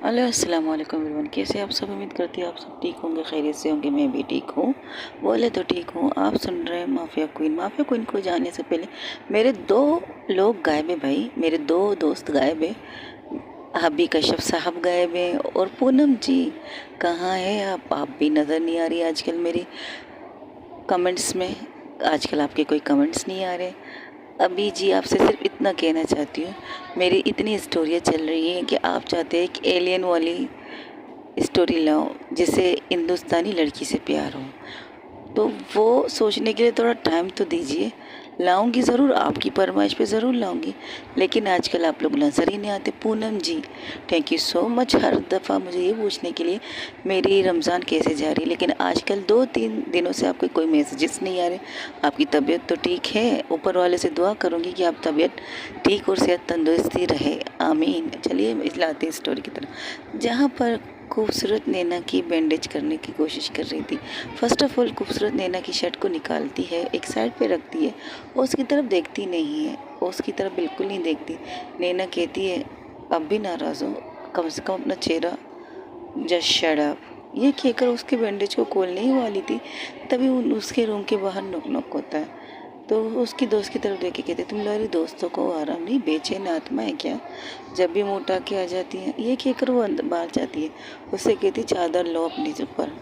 Hello अस्सलाम वालेकुम everyone. कैसे आप सब? उम्मीद करती हूँ आप सब ठीक होंगे, खैरियत से होंगे। मैं भी ठीक हूँ, बोले तो ठीक हूँ। आप सुन रहे हैं माफिया क्वीन। माफिया क्वीन को जाने से पहले मेरे दो लोग गायब है भाई, मेरे दो दोस्त गायब है। हबी कश्यप साहब गायब है और पूनम जी कहाँ है आप भी नज़र नहीं आ रही आजकल मेरी कमेंट्स में। आजकल आपके कोई कमेंट्स नहीं आ रहे। अभी जी आपसे सिर्फ इतना कहना चाहती हूँ, मेरी इतनी स्टोरियाँ चल रही हैं कि आप चाहते हैं कि एलियन वाली स्टोरी लाओ जिससे हिंदुस्तानी लड़की से प्यार हो, तो वो सोचने के लिए थोड़ा टाइम तो दीजिए। लाऊंगी ज़रूर, आपकी फरमाइश पे ज़रूर लाऊंगी, लेकिन आजकल आप लोग नज़र ही नहीं आते। पूनम जी थैंक यू सो मच हर दफ़ा मुझे ये पूछने के लिए मेरी रमज़ान कैसे जा रही है, लेकिन आजकल 2-3 दिनों से आपके कोई मैसेजेस नहीं आ रहे। आपकी तबीयत तो ठीक है? ऊपर वाले से दुआ करूँगी कि आप तबीयत ठीक और सेहत तंदुरुस्ती रहे, आमीन। चलिए लाते हैं स्टोरी की तरफ। जहाँ पर खूबसूरत नैना की बैंडेज करने की कोशिश कर रही थी। फर्स्ट ऑफ ऑल खूबसूरत नैना की शर्ट को निकालती है, एक साइड पे रखती है और उसकी तरफ देखती नहीं है, और उसकी तरफ बिल्कुल नहीं देखती। नैना कहती है अब भी नाराज़ हो, कम से कम अपना चेहरा जस्ट शट अप। ये कहकर उसके बैंडेज को खोलने ही वाली थी, तभी उसके रूम के बाहर नॉक नॉक होता है। तो उसकी दोस्त की तरफ देख के कहते तुम लोग दोस्तों को आराम नहीं, बेचैन आत्मा है क्या, जब भी मुँह उठा के आ जाती है। ये कहकर वो अंदर बाहर जाती है, उससे कहती चादर लो अपनी ऊपर।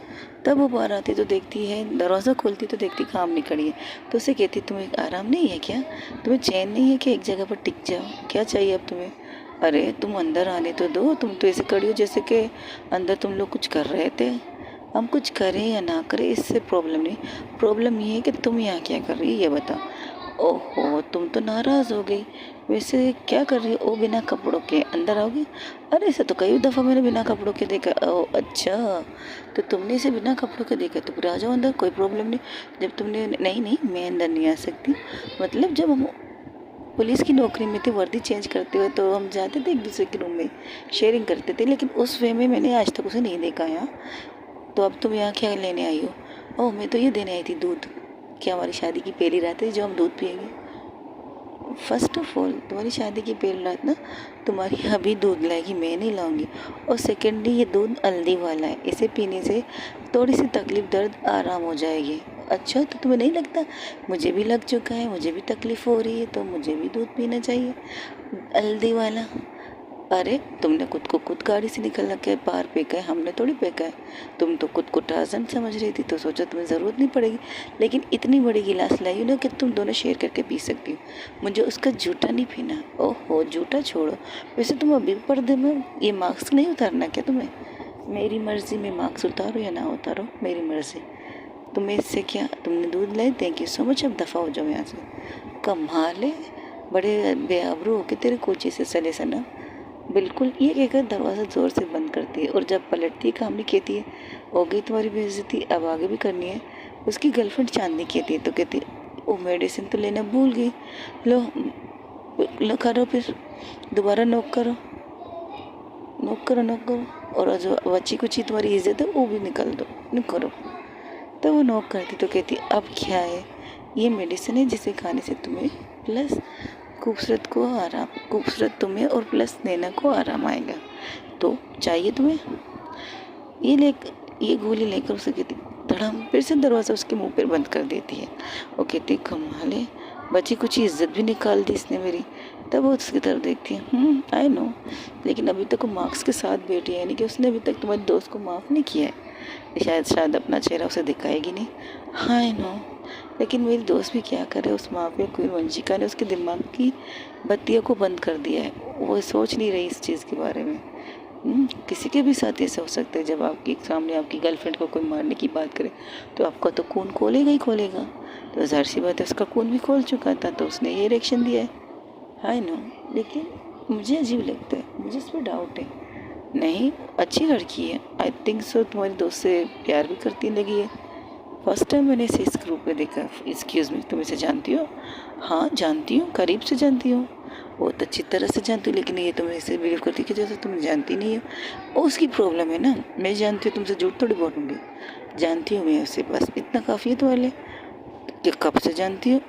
तब वो बाहर आती तो देखती है, दरवाज़ा खोलती तो देखती काम नहीं खड़ी है। तो उसे कहती तुम्हें आराम नहीं है क्या, तुम्हें चैन नहीं है कि एक जगह पर टिक जाओ, क्या चाहिए अब तुम्हें? अरे तुम अंदर आने तो दो, तुम तो ऐसे खड़ी हो जैसे कि अंदर तुम लोग कुछ कर रहे थे। हम कुछ करें या ना करें इससे प्रॉब्लम नहीं, प्रॉब्लम ये है कि तुम यहाँ क्या कर रही है ये बताओ। ओहो तुम तो नाराज़ हो गई, वैसे क्या कर रही हो? ओ बिना कपड़ों के अंदर आओगी? अरे ऐसा तो कई दफ़ा मैंने बिना कपड़ों के देखा। ओ अच्छा, तो तुमने इसे बिना कपड़ों के देखा तो फिर आ जाओ अंदर, कोई प्रॉब्लम नहीं। जब तुमने नहीं नहीं मैं अंदर नहीं आ सकती, मतलब जब हम पुलिस की नौकरी में थे, वर्दी चेंज करते हुए तो हम जाते थे एक दूसरे के रूम में, शेयरिंग करते थे, लेकिन उस वे में मैंने आज तक उसे नहीं देखा यहाँ। तो अब तुम यहाँ क्या लेने आई हो? ओह मैं तो ये देने आई थी दूध। क्या हमारी शादी की पहली रात है जो हम दूध पिएंगे? फर्स्ट ऑफ ऑल तुम्हारी शादी की पहली रात ना, तुम्हारी अभी दूध लाएगी, मैं नहीं लाऊंगी। और सेकेंडली ये दूध हल्दी वाला है, इसे पीने से थोड़ी सी तकलीफ दर्द आराम हो जाएगी। अच्छा तो तुम्हें नहीं लगता? मुझे भी लग चुका है, मुझे भी तकलीफ़ हो रही है, तो मुझे भी दूध पीना चाहिए हल्दी वाला। अरे तुमने खुद को खुद गाड़ी से निकल के बाहर फेंका है, हमने थोड़ी फेंका है। तुम तो खुद को टार्ज़न समझ रही थी, तो सोचा तुम्हें ज़रूरत नहीं पड़ेगी, लेकिन इतनी बड़ी गिलास लाई हो ना कि तुम दोनों शेयर करके पी सकती हो। मुझे उसका जूठा नहीं पीना। ओहो जूठा छोड़ो, वैसे तुम अभी पर्दे में ये मास्क नहीं उतारना क्या तुम्हें? मेरी मर्ज़ी, में मास्क उतारो या ना उतारो मेरी मर्ज़ी, तुम्हें इससे क्या? तुमने दूध लाई, थैंक यू सो मच, अब दफ़ा हो जाओ यहाँ से। कमाल है, बड़े बेआबरू हो के तेरे कोची से चले सना। बिल्कुल ये कहकर दरवाज़ा ज़ोर से बंद करती है, और जब पलटती है कामनी कहती है हो गई तुम्हारी बेइज्जती, अब आगे भी करनी है? उसकी गर्लफ्रेंड चांदनी कहती है, तो कहती है ओ मेडिसिन तो लेना भूल गई, लो लो करो, फिर दोबारा नोक करो, नोक करो, नोक करो, और जो बची कुची तुम्हारी इज्जत है वो भी निकाल दो, नोक करो। तो वो नोक करती तो कहती अब क्या है, ये मेडिसिन है जिसे खाने से तुम्हें प्लस खूबसूरत को आराम, खूबसूरत तुम्हें और प्लस नैना को आराम आएगा, तो चाहिए तुम्हें? ये गोली लेकर उसे कहती धड़ाम, फिर से दरवाज़ा उसके मुंह पर बंद कर देती है। वो कहती कमाल है, बची कुछ इज्जत भी निकाल दी इसने मेरी। तब वो उसकी तरफ देखती है, आई नो, लेकिन अभी तक वो मार्क्स के साथ बैठी है, यानी कि उसने अभी तक तुम्हारे दोस्त को माफ़ नहीं किया है। शायद अपना चेहरा उसे दिखाएगी नहीं। हाँ आई नो, लेकिन मेरी दोस्त भी क्या करे, उस माफिया क्वीन वंशिका ने उसके दिमाग की बत्तियों को बंद कर दिया है, वो सोच नहीं रही इस चीज़ के बारे में। किसी के भी साथ ऐसा हो सकता है, जब आपके सामने आपकी गर्लफ्रेंड को कोई मारने की बात करे तो आपका तो खून खोलेगा ही खोलेगा। तो ज़ाहिर सी बात है उसका खून भी खोल चुका था, तो उसने ये रिएक्शन दिया है। हाय नो, लेकिन मुझे अजीब लगता है, मुझे इस पर डाउट है। नहीं अच्छी लड़की है, आई थिंक सो तुम्हारी दोस्त से प्यार भी करती लगी है। फर्स्ट टाइम मैंने इसे इस ग्रुप में देखा। एक्सक्यूज़ मी, तुम इसे जानती हो? हाँ जानती हूँ, करीब से जानती हूँ, बहुत अच्छी तरह से जानती हूँ, लेकिन ये तुम ऐसे बिलीव करती कि जैसे तुम जानती नहीं हो। उसकी प्रॉब्लम है ना, मैं जानती हूँ, तुमसे झूठ थोड़ी बोलूँगी। जानती हूँ मैं उसे, बस इतना काफ़ी है तुम्हारे लिए कि कब से जानती हूँ।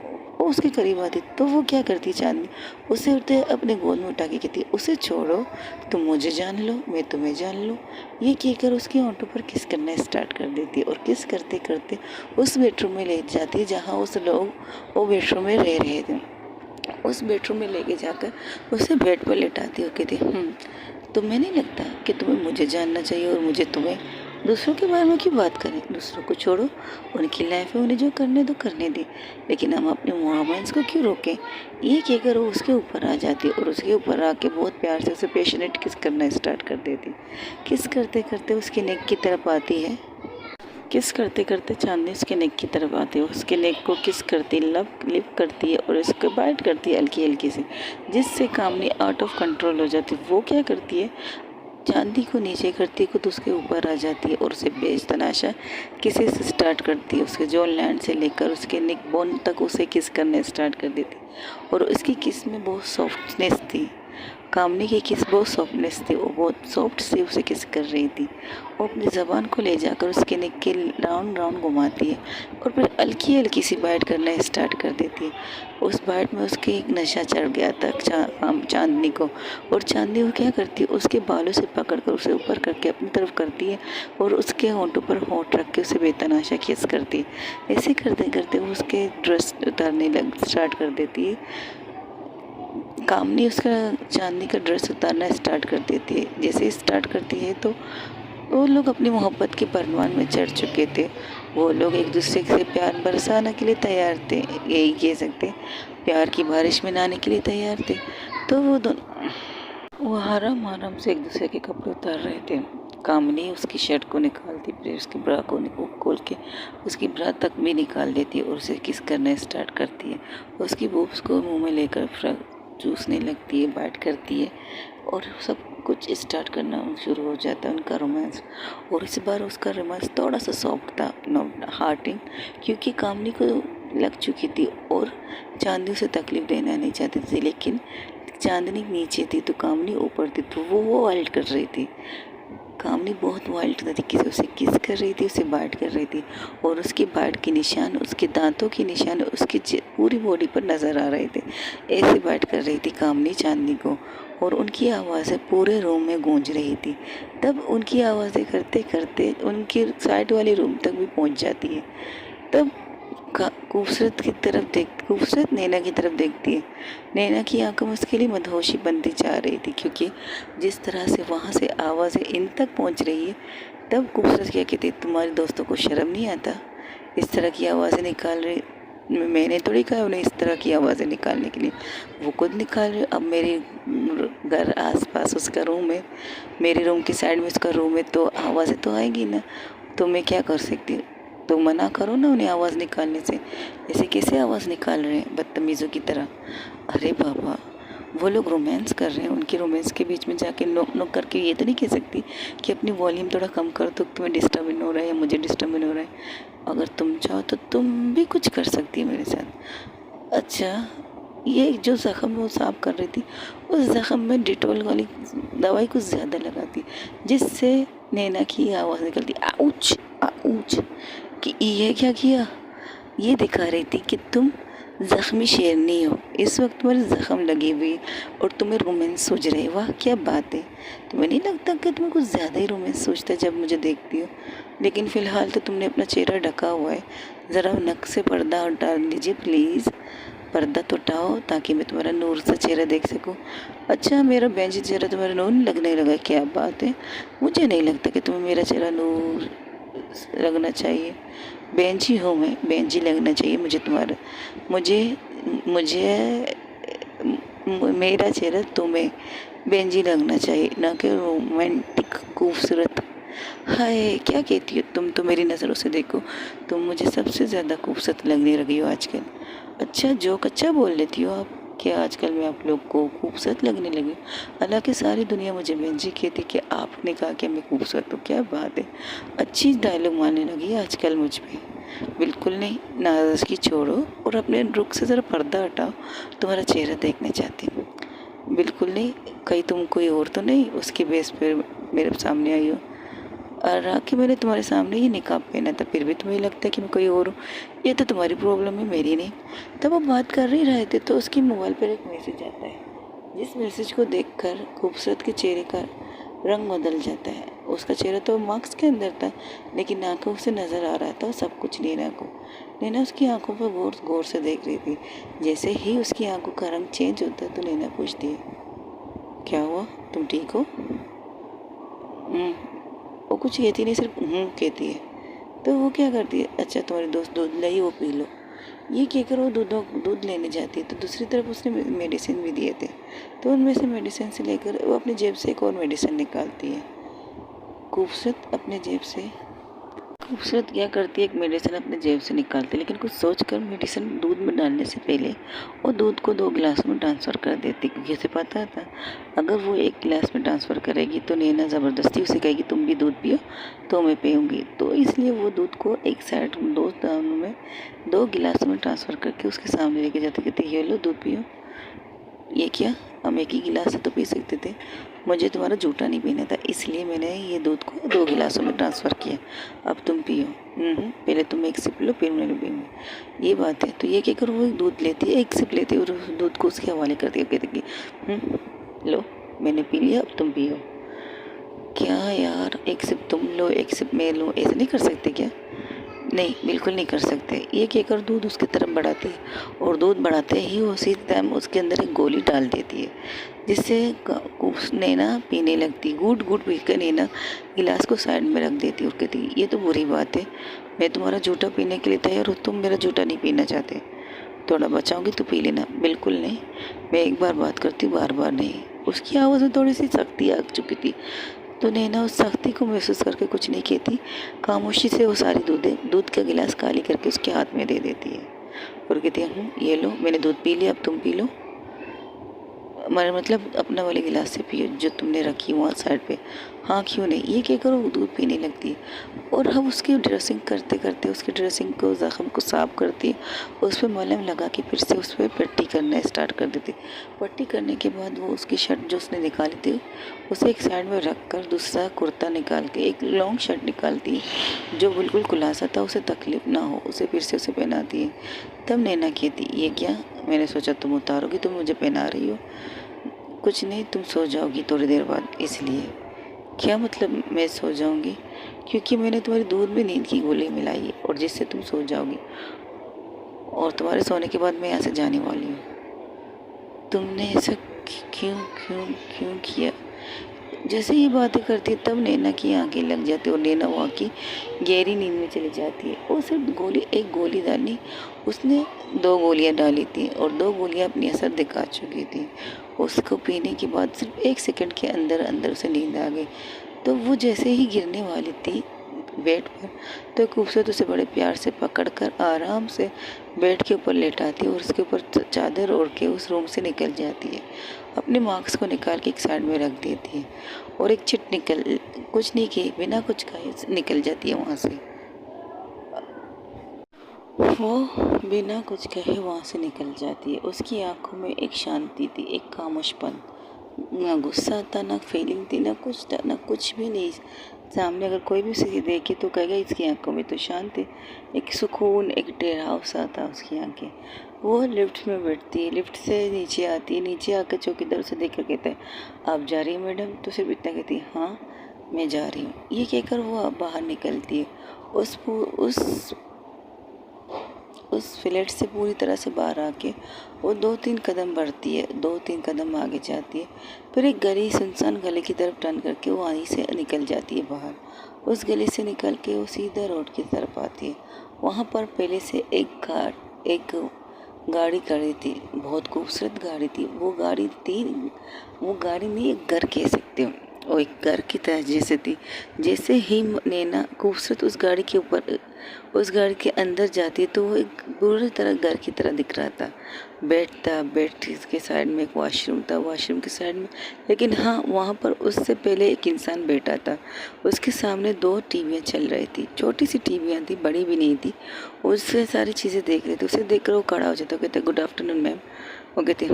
उसके करीब आती तो वो क्या करती चांदनी, उसे उठते अपने गोद में उठा के कहती उसे छोड़ो, तुम मुझे जान लो मैं तुम्हें जान लूँ। ये कहकर उसके होंठों पर किस करना स्टार्ट कर देती और किस करते करते उस बेडरूम में ले जाती जहाँ उस लोग वो बेडरूम में रह रहे थे। उस बेडरूम में लेके जाकर उसे बेड पर लेटाती और कहती तुम्हें नहीं लगता कि तुम्हें मुझे जानना चाहिए और मुझे तुम्हें? दूसरों के बारे में क्यों बात करें, दूसरों को छोड़ो, उनकी लाइफ है, उन्हें जो करने दो करने दे, लेकिन हम अपने मोमेंट्स को क्यों रोकें। ये कहकर वो उसके ऊपर आ जाती और उसके ऊपर आके बहुत प्यार से उसे पैशनेट किस करना स्टार्ट कर देती। किस करते करते उसकी नेक की तरफ आती है। किस करते करते चांदनी उसके नेक की तरफ आती है, उसके नेक को किस करती लिप करती है और उसको बाइट करती है हल्की हल्की से, जिससे कामनी आउट ऑफ कंट्रोल हो जाती है। वो क्या करती है, चांदी को नीचे करती है, खुद उसके ऊपर आ जाती है और उसे बेतहाशा किसी से स्टार्ट करती है। उसके जॉन लैंड से लेकर उसके नेक बोन तक उसे किस करने स्टार्ट कर देती और उसकी किस में बहुत सॉफ्टनेस थी। कामनी की किस बहुत सॉफ्टनेस थी, वो बहुत सॉफ्ट से उसे किस कर रही थी। वो अपनी ज़बान को ले जाकर उसके नेक के राउंड राउंड घुमाती है और फिर हल्की हल्की सी बाइट करना स्टार्ट कर देती है। उस बाइट में उसके एक नशा चढ़ गया था चांदनी को, और चांदनी वो क्या करती है, उसके बालों से पकड़ कर उसे ऊपर करके अपनी तरफ करती है और उसके होंठों पर होंठ रख के उसे बेतहाशा किस करती है। ऐसे करते करते वो उसके ड्रेस उतारने स्टार्ट कर देती है। कामनी उसका चांदनी का ड्रेस उतारना स्टार्ट कर देती है। जैसे स्टार्ट करती है तो वो लोग अपनी मोहब्बत के परवान में चढ़ चुके थे। वो लोग एक दूसरे से प्यार बरसाने के लिए तैयार थे, यही कह सकते, प्यार की बारिश में नहाने के लिए तैयार थे। तो वो दोनों वो आराम आराम से एक दूसरे के कपड़े उतार रहे थे। कामनी उसकी शर्ट को निकालती, फिर उसकी ब्रा को खोल के उसकी ब्रा तक भी निकाल देती है और उसे किस करना स्टार्ट करती है। उसकी बूब्स को मुंह में लेकर चूसने लगती है, बाइट करती है और सब कुछ स्टार्ट करना शुरू हो जाता है उनका रोमांस। और इस बार उसका रोमांस थोड़ा सा सॉफ्ट था, नॉट हार्टिंग, क्योंकि कामनी को लग चुकी थी और चांदनी उसे तकलीफ देना नहीं चाहती थी। लेकिन चांदनी नीचे थी तो कामनी ऊपर थी, तो वो वाइल्ड कर रही थी। कामनी बहुत वाइल्ड तरीके से उसे किस कर रही थी, उसे बाइट कर रही थी और उसकी बाइट के निशान, उसके दांतों के निशान उसकी पूरी बॉडी पर नज़र आ रहे थे। ऐसे बाइट कर रही थी कामनी चांदनी को और उनकी आवाज़ें पूरे रूम में गूंज रही थी। तब उनकी आवाज़ें करते करते उनकी साइड वाले रूम तक भी पहुंच जाती है। तब खूबसूरत नैना की तरफ देखती है। नैना की आंखों में उसके लिए मदहोशी बनती जा रही थी, क्योंकि जिस तरह से वहाँ से आवाज़ें इन तक पहुँच रही है। तब खूबसूरत क्या कहती, तुम्हारे दोस्तों को शर्म नहीं आता इस तरह की आवाज़ें निकाल रही? मैंने थोड़ी कहा उन्हें इस तरह की आवाज़ें निकालने के लिए, वो खुद निकाल रहे। अब मेरे घर आसपास उसका रूम है, मेरे रूम की साइड में उसका रूम है, तो आवाज़ें तो आएगी ना। तो मैं क्या कर सकती हूँ, तो मना करो ना उन्हें आवाज़ निकालने से। ऐसे कैसे आवाज़ निकाल रहे हैं बदतमीज़ों की तरह। अरे बाबा, वो लोग रोमांस कर रहे हैं, उनके रोमांस के बीच में जाके नोक नोक करके ये तो नहीं कह सकती कि अपनी वॉल्यूम थोड़ा कम कर दो, तुम्हें डिस्टर्ब हो रहा है या मुझे डिस्टर्ब हो रहा है। अगर तुम चाहो तो तुम भी कुछ कर सकती है मेरे साथ। अच्छा, ये जो ज़ख़म वो साफ कर रही थी, उस ज़ख़म में डिटॉल वाली दवाई कुछ ज़्यादा लगाती, जिससे नैना की आवाज़ निकलती, आउच आउच। कि ये क्या किया, ये दिखा रही थी कि तुम ज़ख्मी शेरनी हो, इस वक्त तुम्हारे ज़ख़म लगी हुई और तुम्हें रोमांस सूझ रहे। वाह क्या बात है, तुम्हें नहीं लगता कि तुम्हें कुछ ज़्यादा ही रोमांस सूझता है जब मुझे देखती हो? लेकिन फ़िलहाल तो तुमने अपना चेहरा ढका हुआ है, ज़रा नक से पर्दा हटा लीजिए प्लीज़, पर्दा तो हटाओ ताकि मैं तुम्हारा नूर सा चेहरा देख सकूं। अच्छा, मेरा बेंजी चेहरा तुम्हारा नूर लगने लगा, क्या बात है? मुझे नहीं लगता कि तुम्हें मेरा चेहरा नूर लगना चाहिए। बेंजी हूँ मैं, बेंजी लगना चाहिए मुझे तुम्हारा, मुझे मुझे मेरा चेहरा तुम्हें बेंजी लगना चाहिए, ना कि रोमांटिक खूबसूरत। हाय क्या कहती हो तुम, तो मेरी नज़रों से देखो, तुम मुझे सबसे ज़्यादा खूबसूरत लगने लगी हो आजकल। अच्छा, जो कच्चा बोल लेती हो आप, क्या आजकल मैं आप लोग को खूबसूरत लगने लगी? हालांकि सारी दुनिया मुझे बेंजी कहती कि आपने कहा कि मैं खूबसूरत हूँ, क्या बात है, अच्छी डायलॉग मारने लगी है आजकल मुझ पे। बिल्कुल नहीं, नाराज़गी छोड़ो और अपने रुख से ज़रा पर्दा हटाओ, तुम्हारा चेहरा देखना चाहती हूँ। बिल्कुल नहीं, कहीं तुम कोई और तो नहीं उसके बेस पर मेरे सामने आई हो? और आके मैंने तुम्हारे सामने ही निकाब पहना था, फिर भी तुम्हें लगता है कि मैं कोई और हूँ। ये तो तुम्हारी प्रॉब्लम है, मेरी नहीं। तब वो बात कर ही रहे थे तो उसकी मोबाइल पर एक मैसेज आता है, जिस मैसेज को देखकर खूबसूरत के चेहरे का रंग बदल जाता है। उसका चेहरा तो मास्क के अंदर था, लेकिन आंखों से नज़र आ रहा था सब कुछ नैना को। नैना उसकी आंखों पर गौर गौर से देख रही थी। जैसे ही उसकी आंखों का रंग चेंज होता है तो नैना पूछती है, क्या हुआ, तुम ठीक हो? वो कुछ कहती नहीं, सिर्फ कहती है। तो वो क्या करती है, अच्छा तुम्हारी दोस्त दूध लाई, वो पी लो। ये कहकर वो दूध लेने जाती है तो दूसरी तरफ उसने मेडिसिन भी दिए थे। तो उनमें से मेडिसिन से लेकर वो अपनी जेब से एक और मेडिसिन निकालती है। खूबसूरत अपने जेब से खूबसूरत क्या करती है, एक मेडिसिन अपने जेब से निकालती है, लेकिन कुछ सोचकर मेडिसिन दूध में डालने से पहले वो दूध को 2 गिलासों में ट्रांसफ़र कर देती, क्योंकि उसे पता था अगर वो 1 गिलास में ट्रांसफ़र करेगी तो नैना ज़बरदस्ती उसे कहेगी तुम भी दूध पियो, तो मैं पीऊँगी। तो इसलिए वो दूध को एक साइड 2 दानों में 2 गिलासों में ट्रांसफ़र करके उसके सामने लेके जाती, कहती ये लो दूध पियो। ये क्या, हम एक ही गिलास से तो पी सकते थे, मुझे तुम्हारा जूठा नहीं पीना था, इसलिए मैंने ये दूध को 2 गिलासों में ट्रांसफ़र किया, अब तुम पियो। पहले तुम एक सिप लो, फिर मैं पीऊँगी। ये बात है। तो ये कहकर वो दूध लेती है, एक सिप लेती है और उस दूध को उसके हवाले करती है, कहती कि लो मैंने पी लिया, अब तुम पियो। क्या यार, एक सिप तुम लो एक सिप मैं लूँ, ऐसे नहीं कर सकते क्या? नहीं, बिल्कुल नहीं कर सकते। ये कहकर दूध उसकी तरफ बढ़ाती है और दूध बढ़ाते ही उसी टाइम उसके अंदर एक गोली डाल देती है, जिससे नैना पीने लगती। घूट घूट पीकर नैना गिलास को साइड में रख देती और कहती ये तो बुरी बात है, मैं तुम्हारा जूठा पीने के लिए तैयार हूँ, तुम मेरा जूठा नहीं पीना चाहते। थोड़ा बचाओगी तो पी लेना। बिल्कुल नहीं, मैं एक बार बात करती हूँ, बार बार नहीं। उसकी आवाज़ में थोड़ी सी सख्ती आ चुकी थी, तो नैना उस सख्ती को महसूस करके कुछ नहीं कहती, खामोशी से वो सारी दूध का गिलास खाली करके उसके हाथ में दे देती है और कहती है ये लो, मैंने दूध पी लिया, अब तुम पी लो। हमारा मतलब अपना वाले गिलास से पियो जो तुमने रखी वहाँ साइड पे। हाँ क्यों नहीं, ये कहकर वो दूध पीने लगती है और हम उसकी ड्रेसिंग करते करते उसकी ड्रेसिंग को, ज़ख्म को साफ करती है, उस पर मलहम लगा के फिर से उस पर पट्टी करना स्टार्ट कर देती। पट्टी करने के बाद वो उसकी शर्ट जो उसने निकाली थी उसे एक साइड में रख कर दूसरा कुर्ता निकाल के एक लॉन्ग शर्ट निकालती है जो बिल्कुल खुलासा था, उसे तकलीफ ना हो, उसे फिर से उसे पहनाती है। तब नैना कहती ये क्या, मैंने सोचा तुम उतारोगी, तुम मुझे पहना रही हो। कुछ नहीं, तुम सो जाओगी थोड़ी देर बाद, इसलिए। क्या मतलब मैं सो जाऊंगी? क्योंकि मैंने तुम्हारे दूध में नींद की गोली मिलाई है और जिससे तुम सो जाओगी, और तुम्हारे सोने के बाद मैं यहाँ से जाने वाली हूँ। तुमने ऐसा क्यों क्यों क्यों किया? जैसे ये बातें करती है तब नैना की आंखें लग जाती है और नैना वहाँ की गहरी नींद में चली जाती है। वो सिर्फ एक गोली डाली, उसने 2 गोलियां डाली थी और 2 गोलियां अपनी असर दिखा चुकी थी। उसको पीने के बाद सिर्फ 1 सेकंड के अंदर अंदर उसे नींद आ गई। तो वो जैसे ही गिरने वाली थी बेड पर, तो खूबसूरत उसे बड़े प्यार से पकड़कर आराम से बेड के ऊपर लेटाती है और उसके ऊपर चादर ओढ़ के उस रूम से निकल जाती है। अपने मार्क्स को निकाल के एक साइड में रख देती है और एक चिट निकल कुछ नहीं किए बिना कुछ खाए निकल जाती है वहाँ से। वो बिना कुछ कहे वहाँ से निकल जाती है। उसकी आंखों में एक शांति थी, एक खामोशपन, ना गुस्सा था, ना फीलिंग थी, ना कुछ था, ना कुछ भी नहीं। सामने अगर कोई भी उसे देखे तो कहेगा इसकी आंखों में तो शांत है, एक सुकून, एक ठहराव सा था उसकी आंखें। वो लिफ्ट में बैठती है, लिफ्ट से नीचे आती है, नीचे आकर चौकीदार से देख कर कहता है आप जा रही हैं मैडम? तो सिर्फ इतना कहती है हाँ मैं जा रही हूँ। ये कहकर वो बाहर निकलती है। उस फ्लैट से पूरी तरह से बाहर आके वो 2-3 कदम बढ़ती है, 2-3 कदम आगे जाती है, फिर एक गली, सुनसान गली की तरफ टर्न करके वो वहीं से निकल जाती है बाहर। उस गली से निकल के वो सीधा रोड की तरफ आती है। वहाँ पर पहले से एक गाड़ी खड़ी थी, बहुत खूबसूरत गाड़ी थी। वो गाड़ी नहीं, एक घर कह सकते हो, और एक घर की तरह जैसे थी। जैसे ही नैना खूबसूरत उस गाड़ी के अंदर जाती है तो वो एक पूरी तरह घर की तरह दिख रहा था। बेड के साइड में एक वॉशरूम था, वॉशरूम के साइड में, लेकिन हाँ वहाँ पर उससे पहले एक इंसान बैठा था। उसके सामने 2 टीवियाँ चल रही थी, छोटी सी टीवियाँ थी, बड़ी भी नहीं थी। उससे सारी चीज़ें देख रहे थे। उसे देख कर वो खड़ा हो जाता, कहते गुड आफ्टरनून मैम। वो कहते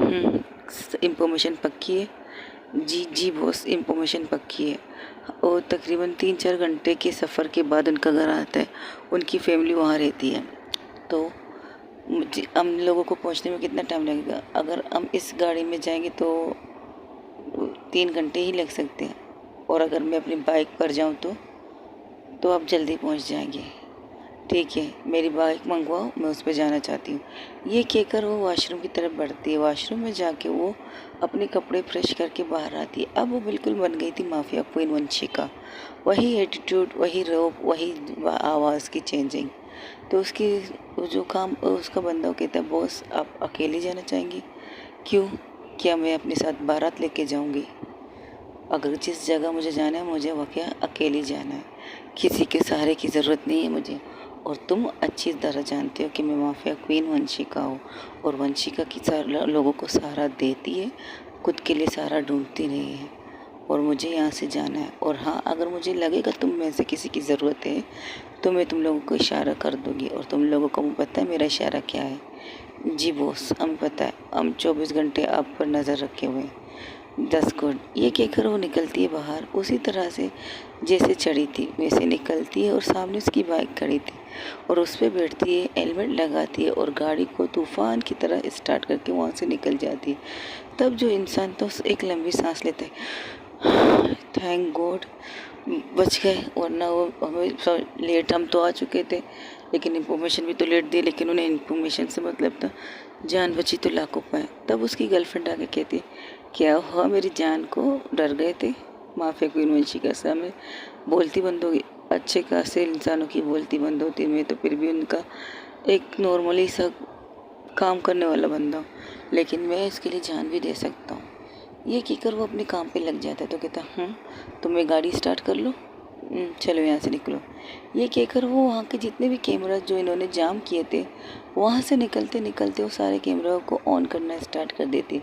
इंफॉर्मेशन पक्की है? जी जी बॉस, इंफॉर्मेशन पक्की है। और तकरीबन 3-4 घंटे के सफ़र के बाद उनका घर आता है। उनकी फैमिली वहाँ रहती है। तो मुझे हम लोगों को पहुँचने में कितना टाइम लगेगा? अगर हम इस गाड़ी में जाएंगे तो 3 घंटे ही लग सकते हैं, और अगर मैं अपनी बाइक पर जाऊँ तो आप जल्दी पहुँच जाएंगे। ठीक है, मेरी बाइक मंगवाओ, मैं उस पे जाना चाहती हूँ। ये कहकर वो वॉशरूम की तरफ बढ़ती है। वॉशरूम में जाके वो अपने कपड़े फ्रेश करके बाहर आती है। अब वो बिल्कुल बन गई थी माफिया क्वीन वंशिका। वही एटीट्यूड, वही रोब, वही आवाज़ की चेंजिंग। तो उसकी वो जो काम उसका बंदा वो कहता है, बॉस आप अकेले जाना चाहेंगे? क्यों? क्या मैं अपने साथ बारात लेके जाऊँगी? अगर जिस जगह मुझे जाना है, मुझे वह क्या अकेले जाना है। किसी के सहारे की ज़रूरत नहीं है मुझे। और तुम अच्छी तरह जानते हो कि मैं माफिया क्वीन वंशिका हूँ, और वंशिका की लोगों को सहारा देती है, खुद के लिए सहारा ढूंढती नहीं है। और मुझे यहाँ से जाना है। और हाँ, अगर मुझे लगेगा तुम में से किसी की ज़रूरत है तो मैं तुम लोगों को इशारा कर दूँगी। और तुम लोगों को पता है मेरा इशारा क्या है? जी बॉस, हमें पता है। हम 24 घंटे आप पर नज़र रखे हुए हैं। 10 गुड। ये कहकर वो निकलती है बाहर, उसी तरह से जैसे चढ़ी थी वैसे निकलती है। और सामने उसकी बाइक खड़ी थी, और उस पर बैठती है, हेलमेट लगाती है, और गाड़ी को तूफान की तरह स्टार्ट करके वहाँ से निकल जाती है। तब जो इंसान तो एक लंबी सांस लेता है, थैंक गॉड बच गए, वरना वो हमें लेट हम तो आ चुके थे। लेकिन इन्फॉर्मेशन भी तो लेट दी, लेकिन उन्हें इन्फॉर्मेशन से मतलब था, जान बची तो लाखों पाए। तब उसकी गर्लफ्रेंड आके कहती है, क्या हुआ मेरी जान को, डर गए थे? माफिया क्वीन वंशिका सामने बोलती बंद होगी। अच्छे खासे इंसानों की बोलती बंद होती, मैं तो फिर भी उनका एक नॉर्मली सा काम करने वाला बंदा हूँ, लेकिन मैं इसके लिए जान भी दे सकता हूँ। ये कहकर वो अपने काम पे लग जाता है। तो कहता, तो मैं गाड़ी स्टार्ट कर लूँ? चलो यहाँ से निकलो। ये कहकर वो वहाँ के जितने भी कैमरा जो इन्होंने जाम किए थे, वहाँ से निकलते निकलते वो सारे कैमरा को ऑन करना स्टार्ट कर देती।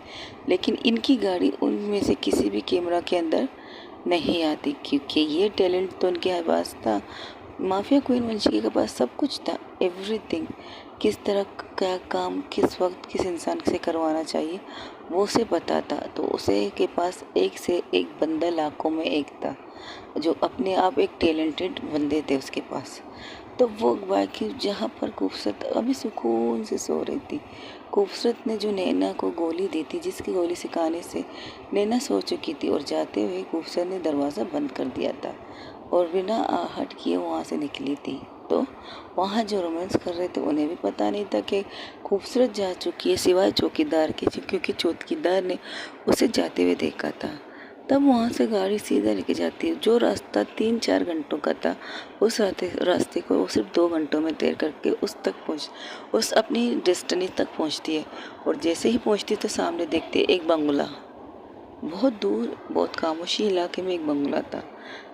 लेकिन इनकी गाड़ी उनमें से किसी भी कैमरा के अंदर नहीं आती, क्योंकि ये टैलेंट तो उनके पास था। माफिया क्वीन वंशिका के पास सब कुछ था, एवरीथिंग। किस तरह क्या काम किस वक्त किस इंसान से करवाना चाहिए वो उसे पता था। तो उसे के पास एक से एक बंदा लाखों में एक था, जो अपने आप एक टैलेंटेड बंदे थे उसके पास। तो वो बाकी जहाँ पर खूबसूरत अभी सुकून से सो रही थी। खूबसूरत ने जो नैना को गोली दी थी, जिसकी गोली सिखाने से नैना सो चुकी थी, और जाते हुए खूबसूरत ने दरवाज़ा बंद कर दिया था और बिना आहट किए वहाँ से निकली थी। तो वहाँ जो रोमांस कर रहे थे उन्हें भी पता नहीं था कि खूबसूरत जा चुकी है, सिवाय चौकीदार के, क्योंकि चौकीदार ने उसे जाते हुए देखा था। तब वहाँ से गाड़ी सीधा लेके जाती है। जो रास्ता 3-4 घंटों का था, उस रास्ते को वो सिर्फ 2 घंटों में तैर करके उस अपनी डेस्टिनी तक पहुँचती है। और जैसे ही पहुँचती है तो सामने देखते एक बंगला, बहुत दूर बहुत खामोशी इलाके में एक बंगला था।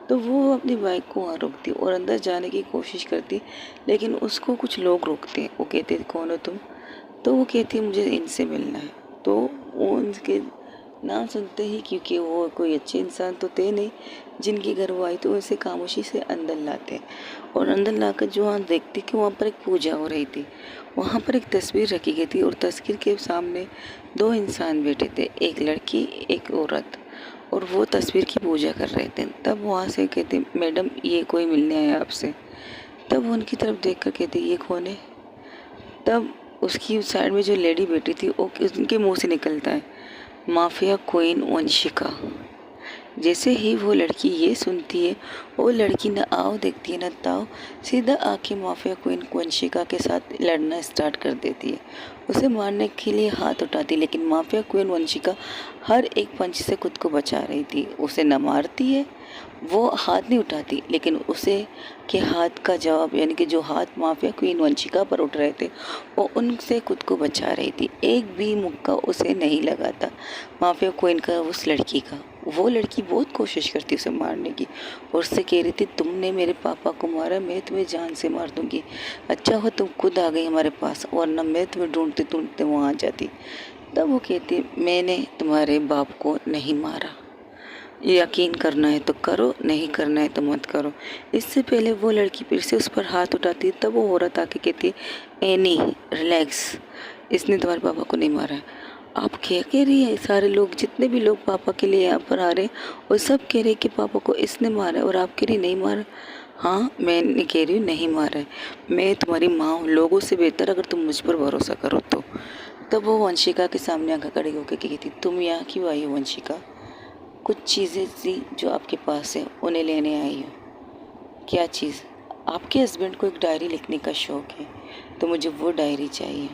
तो वो अपनी बाइक को वहाँ रोकती और अंदर जाने की कोशिश करती, लेकिन उसको कुछ लोग रोकते हैं। वो कहते कौन हो तुम? तो वो कहती मुझे इनसे मिलना है। तो वो उनके नाम सुनते ही, क्योंकि वो कोई अच्छे इंसान तो थे नहीं जिनके घर वो आई, तो उसे खामोशी से अंदर लाते। और अंदर लाकर जो वहाँ देखती कि वहाँ पर एक पूजा हो रही थी। वहाँ पर एक तस्वीर रखी गई थी, और तस्वीर के सामने 2 इंसान बैठे थे, एक लड़की एक औरत, और वो तस्वीर की पूजा कर रहे थे। तब वहाँ से कहते, मैडम ये कोई मिलने आया आपसे। तब वो उनकी तरफ देख कर कहते, ये कौन है? तब उसकी साइड में जो लेडी बैठी थी वो उनके मुंह से निकलता है, माफिया क्वीन वंशिका। जैसे ही वो लड़की ये सुनती है, वो लड़की न आओ देखती है न ताओ, सीधा आके माफिया क्वीन वंशिका के साथ लड़ना स्टार्ट कर देती है। उसे मारने के लिए हाथ उठाती, लेकिन माफिया क्वीन वंशिका हर एक पंच से खुद को बचा रही थी। उसे न मारती है, वो हाथ नहीं उठाती, लेकिन उसे के हाथ का जवाब, यानी कि जो हाथ माफिया क्वीन वंशिका पर उठ रहे थे, वो उनसे खुद को बचा रही थी। एक भी मुक्का उसे नहीं लगा था माफिया क्वीन का, उस लड़की का। वो लड़की बहुत कोशिश करती उसे मारने की, और उससे कह रही थी, तुमने मेरे पापा को मारा, मैं तुम्हें जान से मार दूंगी। अच्छा हो तुम खुद आ गई हमारे पास, वरना मैं तुम्हें ढूंढते ढूंढते वहाँ आ जाती। तब वो कहती, मैंने तुम्हारे बाप को नहीं मारा, यकीन करना है तो करो, नहीं करना है तो मत करो। इससे पहले वो लड़की फिर से उस पर हाथ उठाती, तब वो औरत आके कहती, एनी रिलैक्स, इसने तुम्हारे पापा को नहीं मारा। आप क्या कह रही है? सारे लोग, जितने भी लोग पापा के लिए यहाँ पर आ रहे हैं वो सब कह रहे हैं कि पापा को इसने मारा है, और आप कह रही नहीं मारा। हाँ, मैं नहीं कह रही हूँ नहीं मारा है, मैं तुम्हारी माँ हूँ, लोगों से बेहतर अगर तुम मुझ पर भरोसा करो तो। तब वो वंशिका के सामने आकर खड़ी होकर कहती, तुम यहाँ क्यों आई हो वंशिका? कुछ चीज़ें थी जो आपके पास है, उन्हें लेने आई हो। क्या चीज़? आपके हस्बैंड को एक डायरी लिखने का शौक़ है, तो मुझे वो डायरी चाहिए।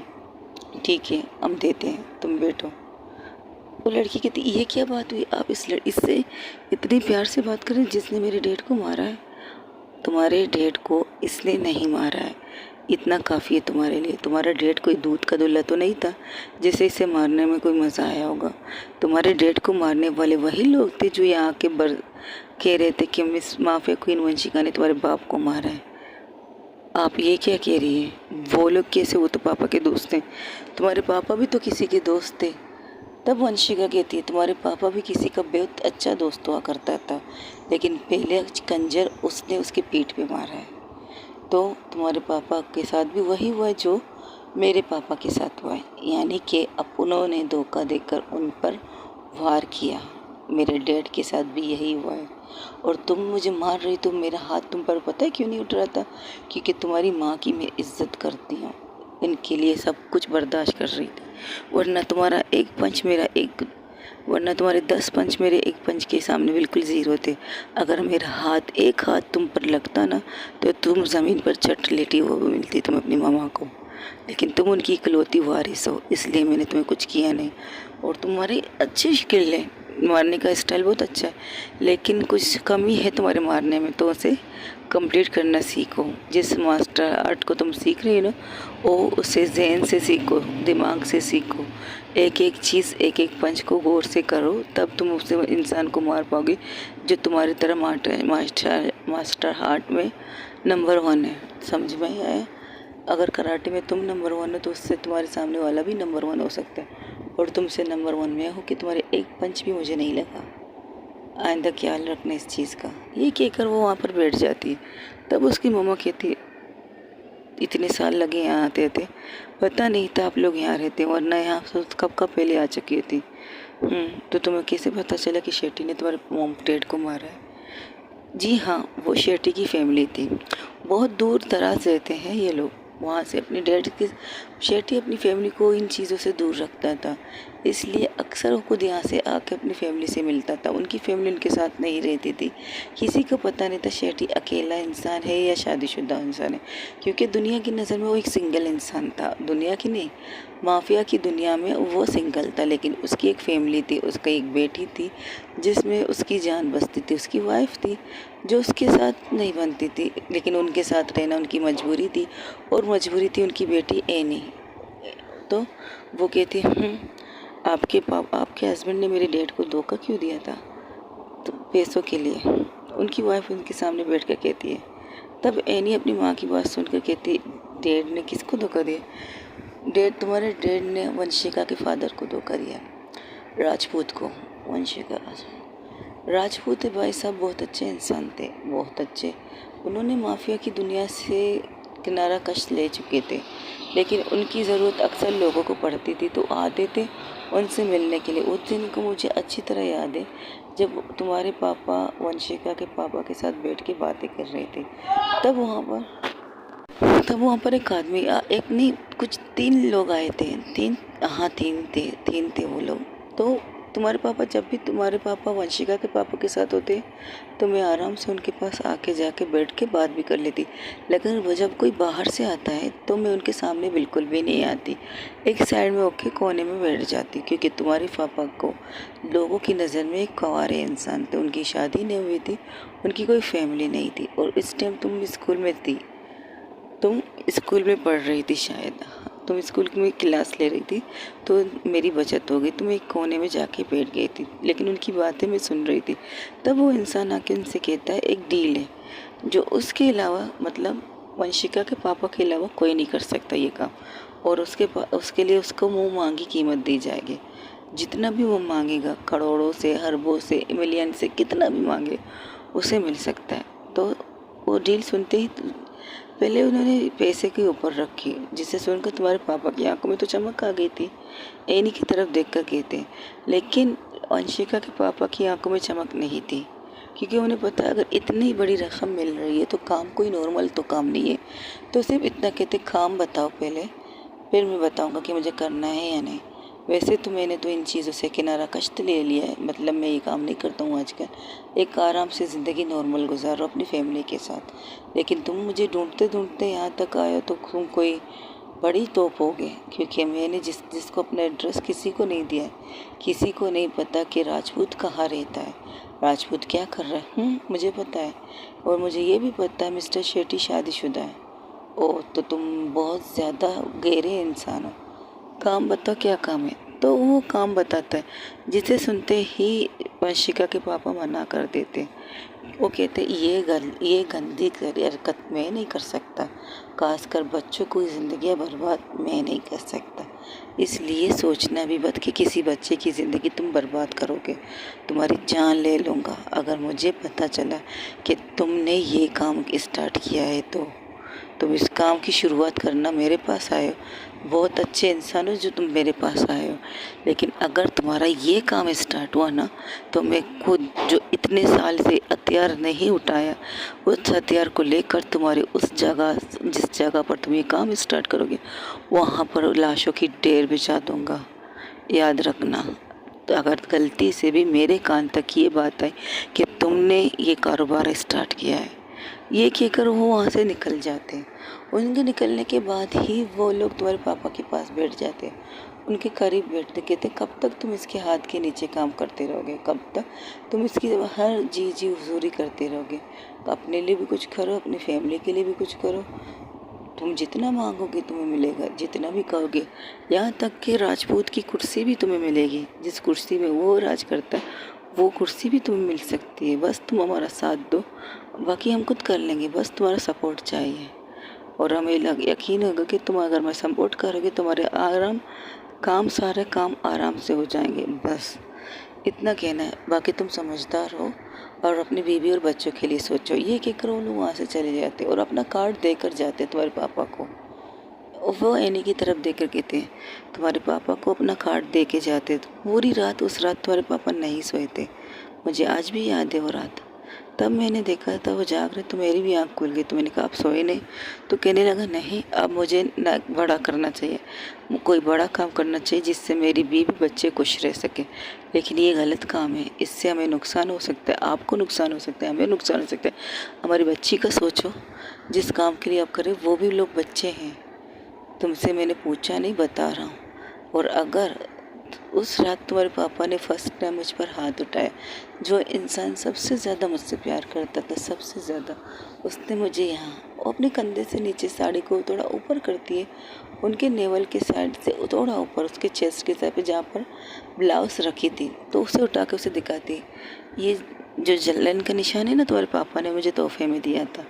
ठीक है, हम देते हैं, तुम बैठो। वो लड़की कहती, ये क्या बात हुई? आप इससे इतनी प्यार से बात करें जिसने मेरे डैड को मारा है? तुम्हारे डैड को इसने नहीं मारा है, इतना काफ़ी है तुम्हारे लिए। तुम्हारा डैड कोई दूध का दूल्हा तो नहीं था जिसे इसे मारने में कोई मज़ा आया होगा। तुम्हारे डैड को मारने वाले वही लोग थे जो यहाँ के कह रहे थे कि मिस माफिया क्वीन वंशिका ने तुम्हारे बाप को मारा है। आप ये क्या कह रही हैं? वो लोग कैसे? वो तो पापा के दोस्त हैं। तुम्हारे पापा भी तो किसी के दोस्त थे। तब वंशिका कहती है, तुम्हारे पापा भी किसी का बहुत अच्छा दोस्त हुआ करता था, लेकिन पहले कंजर उसने उसकी पीठ पे मारा है। तो तुम्हारे पापा के साथ भी वही हुआ है जो मेरे पापा के साथ हुआ है, यानी कि अब उन्होंने धोखा देकर उन पर वार किया। मेरे डैड के साथ भी यही हुआ है, और तुम मुझे मार रही, तो मेरा हाथ तुम पर पता है क्यों नहीं उठ रहा था? क्योंकि तुम्हारी माँ की मैं इज्जत करती हूँ, इनके लिए सब कुछ बर्दाश्त कर रही थी। वरना तुम्हारा एक पंच मेरा एक वरना तुम्हारे 10 पंच मेरे एक पंच के सामने बिल्कुल ज़ीरो थे। अगर मेरा एक हाथ तुम पर लगता ना, तो तुम ज़मीन पर चट लेटी वो मिलती तुम अपनी मामा को। लेकिन तुम उनकी इकलौती वारिस हो, इसलिए मैंने तुम्हें कुछ किया नहीं। और तुम्हारी अच्छी स्किल है, मारने का स्टाइल बहुत अच्छा है, लेकिन कुछ कमी है तुम्हारे मारने में, तो उसे कंप्लीट करना सीखो। जिस मास्टर आर्ट को तुम सीख रही हो ना, वो उसे जहन से सीखो, दिमाग से सीखो। एक एक चीज़, एक एक पंच को गौर से करो, तब तुम उससे इंसान को मार पाओगे जो तुम्हारी तरह मास्टर आर्ट में नंबर 1 है। समझ में आया? अगर कराटे में तुम नंबर 1 हो, तो उससे तुम्हारे सामने वाला भी नंबर 1 हो सकता है। और तुमसे नंबर 1 में हो कि तुम्हारे एक पंच भी मुझे नहीं लगा। आइंदा ख्याल रखना इस चीज़ का। ये कहकर वो वहाँ पर बैठ जाती है। तब उसकी मम्मा कहती है, इतने साल लगे यहाँ आते थे, पता नहीं था आप लोग यहाँ रहते, वरना यहाँ कब कब पहले आ चुकी थी। तो तुम्हें कैसे पता चला कि शेट्टी ने तुम्हारे मॉम डैड को मारा है? जी हाँ, वो शेट्टी की फैमिली थी, बहुत दूर दराज रहते हैं ये लोग। वहाँ से अपने डैड के शेट्टी अपनी फैमिली को इन चीज़ों से दूर रखता था, इसलिए अक्सर वो खुद यहाँ से आके अपनी फैमिली से मिलता था। उनकी फैमिली उनके साथ नहीं रहती थी। किसी को पता नहीं था शेट्टी अकेला इंसान है या शादीशुदा इंसान है, क्योंकि दुनिया की नज़र में वो एक सिंगल इंसान था। दुनिया की नहीं, माफिया की दुनिया में वो सिंगल था। लेकिन उसकी एक फैमिली थी, उसका एक बेटी थी जिसमें उसकी जान बसती थी, उसकी वाइफ थी जो उसके साथ नहीं बनती थी, लेकिन उनके साथ रहना उनकी मजबूरी थी, और मजबूरी थी उनकी बेटी एनी। तो वो कहती, आपके हस्बैंड ने मेरे डैड को धोखा क्यों दिया था? तो पैसों के लिए। उनकी वाइफ उनके सामने बैठ कर कहती है। तब एनी अपनी माँ की बात सुनकर कहती, डैड ने किसको धोखा दिया? तुम्हारे डैड ने वंशिका के फादर को धोखा दिया, राजपूत को। वंशिका राजपूत है भाई साहब, बहुत अच्छे इंसान थे, बहुत अच्छे। उन्होंने माफिया की दुनिया से किनारा कश ले चुके थे, लेकिन उनकी ज़रूरत अक्सर लोगों को पड़ती थी, तो आते थे उनसे मिलने के लिए। उस दिन को मुझे अच्छी तरह याद है, जब तुम्हारे पापा वंशिका के पापा के साथ बैठ के बातें कर रहे थे। तब वहाँ पर एक आदमी, एक नहीं, कुछ 3 लोग आए थे। 3 थे वो लोग। तो तुम्हारे पापा वंशिका के पापा के साथ होते, तो मैं आराम से उनके पास आके जाके बैठ के बात भी कर लेती। लेकिन वो जब कोई बाहर से आता है तो मैं उनके सामने बिल्कुल भी नहीं आती, एक साइड में होके कोने में बैठ जाती, क्योंकि तुम्हारे पापा को लोगों की नज़र में एक कुंवारे इंसान थे, उनकी शादी नहीं हुई थी, उनकी कोई फैमिली नहीं थी। और इस टाइम तुम स्कूल में पढ़ रही थी शायद, तुम स्कूल में क्लास ले रही थी, तो मेरी बचत हो गई, तुम एक कोने में जाके बैठ गई थी, लेकिन उनकी बातें मैं सुन रही थी। तब वो इंसान आके उनसे कहता है, एक डील है जो उसके अलावा, मतलब वंशिका के पापा के अलावा कोई नहीं कर सकता ये काम, और उसके लिए उसको मुँह मांगी कीमत दी जाएगी। जितना भी वो मांगेगा, करोड़ों से, अरबों से, मिलियन से, कितना भी मांगे उसे मिल सकता है। तो वो डील सुनते ही पहले उन्होंने पैसे के ऊपर रखी, जिसे सुनकर तुम्हारे पापा की आंखों में तो चमक आ गई थी, एनी की तरफ देखकर कहते। लेकिन वंशिका के पापा की आंखों में चमक नहीं थी, क्योंकि उन्हें पता है अगर इतनी बड़ी रकम मिल रही है तो काम कोई नॉर्मल तो काम नहीं है। तो सिर्फ इतना कहते, काम बताओ पहले, फिर मैं बताऊंगा कि मुझे करना है या नहीं। वैसे तो मैंने तो इन चीज़ों से किनारा कष्ट ले लिया है, मतलब मैं ये काम नहीं करता हूँ आजकल, एक आराम से ज़िंदगी नॉर्मल गुजारो अपनी फैमिली के साथ। लेकिन तुम मुझे ढूंढते ढूंढते यहाँ तक आए हो तो तुम कोई बड़ी तोप हो गए, क्योंकि मैंने जिसको अपना एड्रेस किसी को नहीं दिया है, किसी को नहीं पता कि राजपूत कहाँ रहता है, राजपूत क्या कर रहा है। मुझे पता है, और मुझे ये भी पता है मिस्टर शेट्टी शादीशुदा है। ओह, तो तुम बहुत ज़्यादा गहरे इंसान हो। काम बताओ क्या काम है। तो वो काम बताता है, जिसे सुनते ही वंशिका के पापा मना कर देते। वो कहते ये गंदी हरकत मैं नहीं कर सकता, खासकर बच्चों की ज़िंदगी बर्बाद मैं नहीं कर सकता। इसलिए सोचना भी मत कि किसी बच्चे की ज़िंदगी तुम बर्बाद करोगे, तुम्हारी जान ले लूँगा अगर मुझे पता चला कि तुमने ये काम स्टार्ट किया है। तो तुम इस काम की शुरुआत करना मेरे पास आए हो, बहुत अच्छे इंसान हो जो तुम मेरे पास आए हो। लेकिन अगर तुम्हारा ये काम स्टार्ट हुआ ना, तो मैं खुद जो इतने साल से हथियार नहीं उठाया, उस हथियार को लेकर तुम्हारे उस जगह, जिस जगह पर तुम ये काम स्टार्ट करोगे, वहाँ पर लाशों की ढेर बिछा दूंगा। याद रखना। तो अगर गलती से भी मेरे कान तक ये बात आई कि तुमने ये कारोबार स्टार्ट किया है, ये कहकर वो वहाँ से निकल जाते हैं। उनके निकलने के बाद ही वो लोग तुम्हारे पापा के पास बैठ जाते हैं, उनके करीब बैठते, कहते कब तक तुम इसके हाथ के नीचे काम करते रहोगे, कब तक तुम इसकी हर जी हुजूरी करते रहोगे। तो अपने लिए भी कुछ करो, अपनी फैमिली के लिए भी कुछ करो। तुम जितना मांगोगे तुम्हें मिलेगा, जितना भी कहोगे। यहाँ तक कि राजपूत की कुर्सी भी तुम्हें मिलेगी, जिस कुर्सी में वो राज करता है वो कुर्सी भी तुम्हें मिल सकती है। बस तुम हमारा साथ दो, बाकी हम खुद कर लेंगे, बस तुम्हारा सपोर्ट चाहिए। और हमें यकीन होगा कि तुम अगर मैं सपोर्ट करोगे तुम्हारे सारे काम आराम से हो जाएंगे। बस इतना कहना है, बाकी तुम समझदार हो और अपनी बीवी और बच्चों के लिए सोचो। ये कहकर वो लोग वहाँ से चले जाते और अपना कार्ड देकर जाते तुम्हारे पापा को। वो एनी की तरफ देकर कहते हैं, तुम्हारे पापा को अपना कार्ड दे के जाते। तो पूरी रात उस रात तुम्हारे पापा नहीं सोए थे, मुझे आज भी याद है वो रात। तब मैंने देखा था वो जाग रहे, तो मेरी भी आँख खुल गई। तो मैंने कहा आप सोए नहीं? तो कहने लगा नहीं, अब मुझे ना बड़ा करना चाहिए, कोई बड़ा काम करना चाहिए जिससे मेरी बीवी बच्चे खुश रह सके। लेकिन ये गलत काम है, इससे हमें नुकसान हो सकता है, आपको नुकसान हो सकता है, हमें नुकसान हो सकता है। हमारी बच्ची का सोचो, जिस काम के लिए आप करें वो भी लोग बच्चे हैं। तुमसे मैंने पूछा नहीं, बता रहा हूँ। और अगर उस रात तुम्हारे पापा ने फर्स्ट टाइम मुझ पर हाथ उठाया, जो इंसान सबसे ज़्यादा मुझसे प्यार करता था, सबसे ज़्यादा, उसने मुझे यहाँ अपने कंधे से नीचे साड़ी को थोड़ा ऊपर करती है, उनके नेवल के साइड से थोड़ा ऊपर, उसके चेस्ट के साइड पे जहाँ पर ब्लाउज रखी थी, तो उसे उठा के उसे दिखाती है। ये जो जलन का निशान है ना, तुम्हारे पापा ने मुझे तोहफे में दिया था।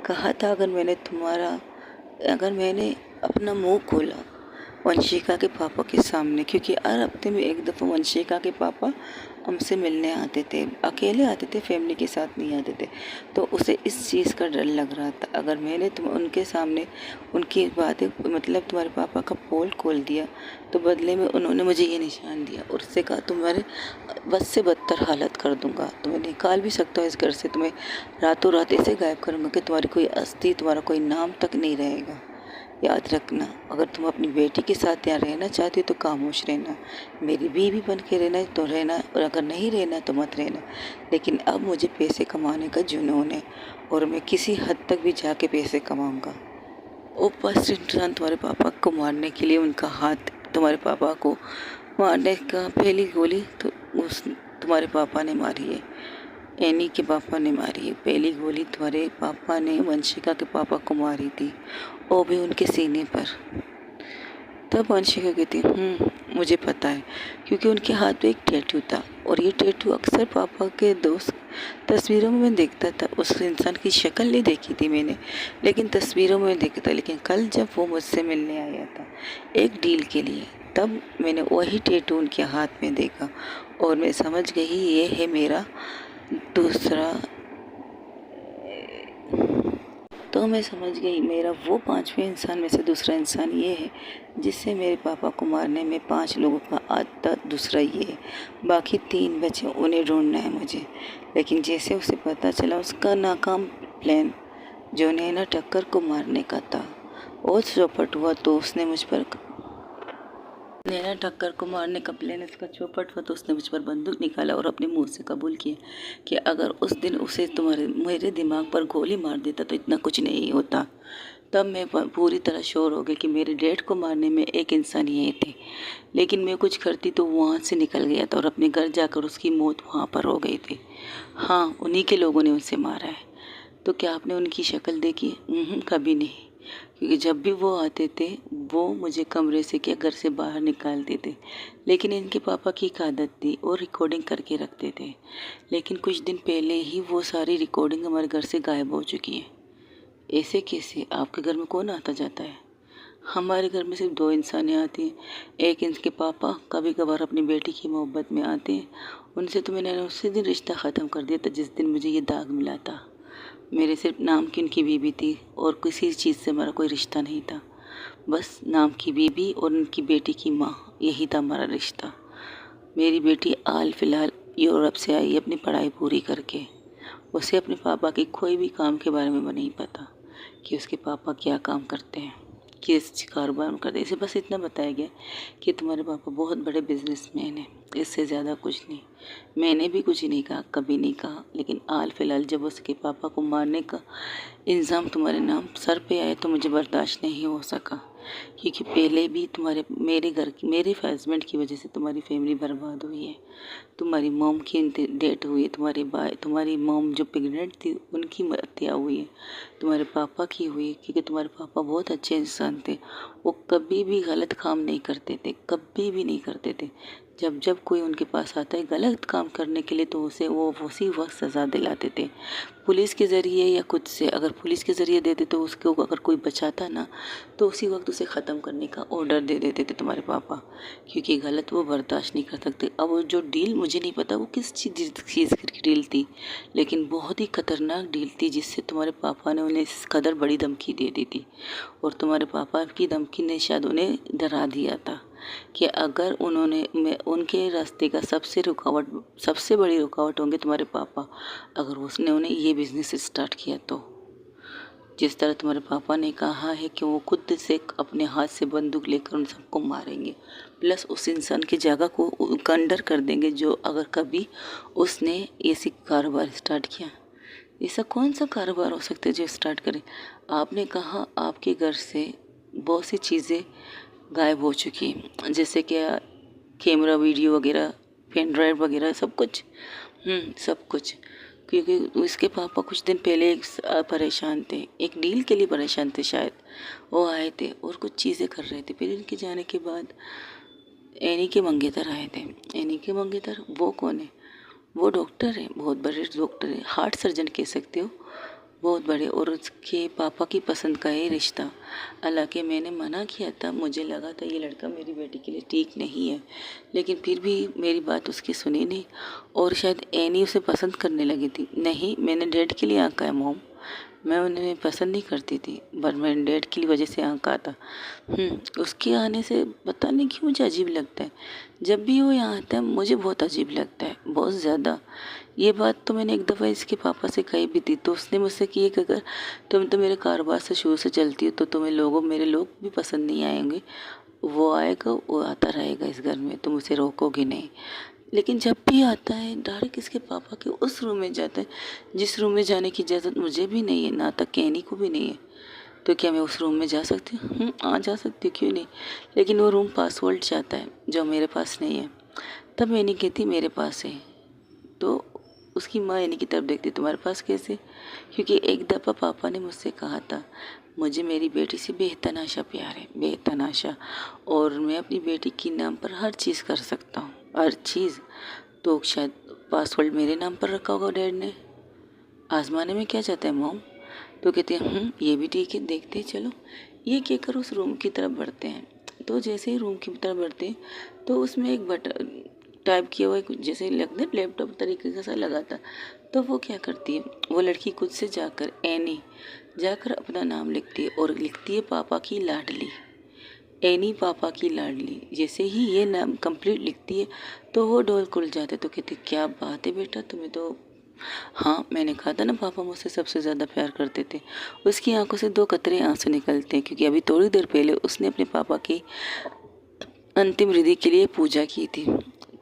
कहा था अगर मैंने अपना मुंह खोला वंशिका के पापा के सामने, क्योंकि हर हफ्ते में एक दफ़ा वंशिका के पापा हमसे मिलने आते थे, अकेले आते थे, फैमिली के साथ नहीं आते थे। तो उसे इस चीज़ का डर लग रहा था, अगर मैंने उनके सामने उनकी बातें, मतलब तुम्हारे पापा का पोल खोल दिया, तो बदले में उन्होंने मुझे ये निशान दिया और उससे कहा तुम्हारे बस से बदतर हालत कर दूंगा, तुम्हें निकाल भी सकता हूँ इस घर से, तुम्हें रातों रात ऐसे गायब करूँगा कि तुम्हारी कोई अस्थि, तुम्हारा कोई नाम तक नहीं रहेगा। याद रखना, अगर तुम अपनी बेटी के साथ यहाँ रहना चाहती हो तो खामोश रहना, मेरी बीवी बन के रहना है तो रहना, और अगर नहीं रहना तो मत रहना। लेकिन अब मुझे पैसे कमाने का जुनून है और मैं किसी हद तक भी जाके पैसे कमाऊँगा। वो फर्स्ट इंसान तुम्हारे पापा को मारने के लिए, उनका हाथ तुम्हारे पापा को मारने का पहली गोली तो तुम्हारे पापा ने मारी है, एनी के पापा ने मारी है। पहली गोली तुम्हारे पापा ने वंशिका के पापा को मारी थी, वो भी उनके सीने पर। तब वंशिका कहती मुझे पता है, क्योंकि उनके हाथ में एक टैटू था, और ये टैटू अक्सर पापा के दोस्त तस्वीरों में मैं देखता था। उस इंसान की शक्ल नहीं देखी थी मैंने, लेकिन तस्वीरों में देखा था। लेकिन कल जब वो मुझसे मिलने आया था एक डील के लिए, तब मैंने वही टैटू उनके हाथ में देखा और मैं समझ गई ये है मेरा दूसरा तो मैं समझ गई मेरा वो 5वें इंसान में से दूसरा इंसान ये है जिससे मेरे पापा को मारने में 5 लोगों का आता दूसरा ये है। बाकी 3 बचे, उन्हें ढूंढना है मुझे। लेकिन जैसे उसे पता चला उसका नाकाम प्लान जो नैना टक्कर को मारने का था और चौपट हुआ, तो उसने मुझ पर नैना टक्कर को मारने का प्लान इसका चौपट हुआ, तो उसने मुझ पर बंदूक निकाला और अपने मुंह से कबूल किया कि अगर उस दिन उसे मेरे दिमाग पर गोली मार देता तो इतना कुछ नहीं होता। तब मैं पूरी तरह श्योर हो गई कि मेरे डैड को मारने में एक इंसान ये थे। लेकिन मैं कुछ करती तो वहाँ से निकल गया था और अपने घर जाकर उसकी मौत वहाँ पर हो गई थी। हाँ, उन्हीं के लोगों ने उसे मारा है। तो क्या आपने उनकी शक्ल देखी? कभी नहीं, क्योंकि जब भी वो आते थे वो मुझे कमरे से क्या घर से बाहर निकालते थे। लेकिन इनके पापा की एक आदत थी, वो रिकॉर्डिंग करके रखते थे। लेकिन कुछ दिन पहले ही वो सारी रिकॉर्डिंग हमारे घर से गायब हो चुकी है। ऐसे कैसे? आपके घर में कौन आता जाता है? हमारे घर में सिर्फ 2 इंसान आते हैं। एक इनके पापा कभी कभार अपनी बेटी की मोहब्बत में आते हैं। उनसे तो मैंने उसी दिन रिश्ता ख़त्म कर दिया था जिस दिन मुझे ये दाग मिला था। मेरे सिर्फ नाम की उनकी बीवी थी और किसी चीज़ से हमारा कोई रिश्ता नहीं था। बस नाम की बीवी और उनकी बेटी की माँ, यही था हमारा रिश्ता। मेरी बेटी हाल फिलहाल यूरोप से आई अपनी पढ़ाई पूरी करके। उसे अपने पापा के कोई भी काम के बारे में नहीं पता कि उसके पापा क्या काम करते हैं, किस कारोबार में करते हैं। इसे बस इतना बताया गया कि तुम्हारे पापा बहुत बड़े बिजनेसमैन हैं, इससे ज़्यादा कुछ नहीं। मैंने भी कुछ नहीं कहा, कभी नहीं कहा। लेकिन हाल फिलहाल जब उसके पापा को मारने का इल्ज़ाम तुम्हारे नाम सर पे आया तो मुझे बर्दाश्त नहीं हो सका, क्योंकि पहले भी मेरे हस्बैंड की वजह से तुम्हारी फैमिली बर्बाद हुई है। तुम्हारी मॉम की डेथ हुई है, तुम्हारी मॉम जो प्रेग्नेंट थी उनकी हत्या हुई है, तुम्हारे पापा की हुई है, क्योंकि तुम्हारे पापा बहुत अच्छे इंसान थे। वो कभी भी गलत काम नहीं करते थे, कभी भी नहीं करते थे। जब कोई उनके पास आता है गलत काम करने के लिए तो वो उसी वक्त सज़ा दिलाते थे, पुलिस के ज़रिए या कुछ से। अगर पुलिस के ज़रिए देते तो उसको अगर कोई बचाता ना तो उसी वक्त उसे ख़त्म करने का ऑर्डर दे देते थे तुम्हारे पापा, क्योंकि गलत वो बर्दाश्त नहीं कर सकते। अब वो जो डील मुझे नहीं पता वो किस चीज़ की डील थी, लेकिन बहुत ही खतरनाक डील थी जिससे तुम्हारे पापा ने उन्हें इस कदर बड़ी धमकी दे दी थी। और तुम्हारे पापा की धमकी ने शायद उन्हें डरा दिया था कि अगर उनके रास्ते का सबसे बड़ी रुकावट होंगे तुम्हारे पापा, अगर उसने उन्हें ये बिज़नेस स्टार्ट किया तो। जिस तरह तुम्हारे पापा ने कहा है कि वो खुद से अपने हाथ से बंदूक लेकर उन सबको मारेंगे, प्लस उस इंसान की जगह को कंडर कर देंगे जो अगर कभी उसने ऐसी कारोबार स्टार्ट किया। ऐसा कौन सा कारोबार हो सकता है जो स्टार्ट करे? आपने कहा आपके घर से बहुत सी चीज़ें गायब हो चुकी हैं, जैसे कि कैमरा, वीडियो वगैरह, पेन ड्राइव वगैरह, सब कुछ। सब कुछ, क्योंकि उसके पापा कुछ दिन पहले परेशान थे, एक डील के लिए परेशान थे शायद। वो आए थे और कुछ चीज़ें कर रहे थे। फिर इनके जाने के बाद एनी के मंगेतर आए थे। एनी के मंगेतर वो कौन है? वो डॉक्टर है, बहुत बड़े डॉक्टर है, हार्ट सर्जन कह सकते हो, बहुत बड़े। और उसके पापा की पसंद का ही रिश्ता। हालांकि मैंने मना किया था, मुझे लगा था ये लड़का मेरी बेटी के लिए ठीक नहीं है, लेकिन फिर भी मेरी बात उसकी सुनी नहीं और शायद एनी उसे पसंद करने लगी थी। नहीं, मैंने डैड के लिए आंका है मॉम, मैं उन्हें पसंद नहीं करती थी, पर मैंने डैड की वजह से आंका था। उसके आने से पता नहीं क्यों मुझे अजीब लगता है। जब भी वो यहाँ आता है मुझे बहुत अजीब लगता है, बहुत ज़्यादा। ये बात तो मैंने एक दफ़ा इसके पापा से कही भी थी, तो उसने मुझसे की कि अगर तुम तो मेरे कारोबार से शुरू से चलती हो तो तुम्हें मेरे लोग भी पसंद नहीं आएंगे। वो आएगा, वो आता रहेगा इस घर में, तुम उसे रोकोगे नहीं। लेकिन जब भी आता है डायरेक्ट इसके पापा के उस रूम में जाता है जिस रूम में जाने की इजाज़त मुझे भी नहीं है, ना तक कैनी को भी नहीं है। तो क्या मैं उस रूम में जा सकती हूँ? हाँ, जा सकती हूँ, क्यों नहीं। लेकिन वो रूम पासवर्ड चाहता है जो मेरे पास नहीं है। तब मैंने कहती मेरे पास है, तो उसकी माँ यानी की तरफ देखती तुम्हारे पास कैसे? क्योंकि एक दफ़ा पापा ने मुझसे कहा था मुझे मेरी बेटी से बेतनाशा प्यार है, बेतनाशा, और मैं अपनी बेटी के नाम पर हर चीज़ कर सकता हूँ, हर चीज़। तो शायद पासवर्ड मेरे नाम पर रखा होगा डैड ने। आजमाने में क्या चाहता है मॉम? तो कहते हैं ये भी ठीक है, देखते हैं, चलो। ये कहकर उस रूम की तरफ बढ़ते हैं। तो जैसे ही रूम की तरफ बढ़ते हैं तो उसमें एक टाइप किया हुआ है कुछ जैसे लगता है लैपटॉप तरीके का सा लगा था। तो वो क्या करती है, वो लड़की खुद से जाकर एनी जाकर अपना नाम लिखती है और लिखती है पापा की लाडली, एनी पापा की लाडली। जैसे ही ये नाम कंप्लीट लिखती है तो वो डोल खुल जाते। तो कहती क्या बात है बेटा, तुम्हें तो, हाँ मैंने कहा था ना पापा मुझसे सबसे ज़्यादा प्यार करते थे। उसकी आंखों से दो कतरे आंसू निकलते हैं क्योंकि अभी थोड़ी देर पहले उसने अपने पापा की अंतिम विधि के लिए पूजा की थी।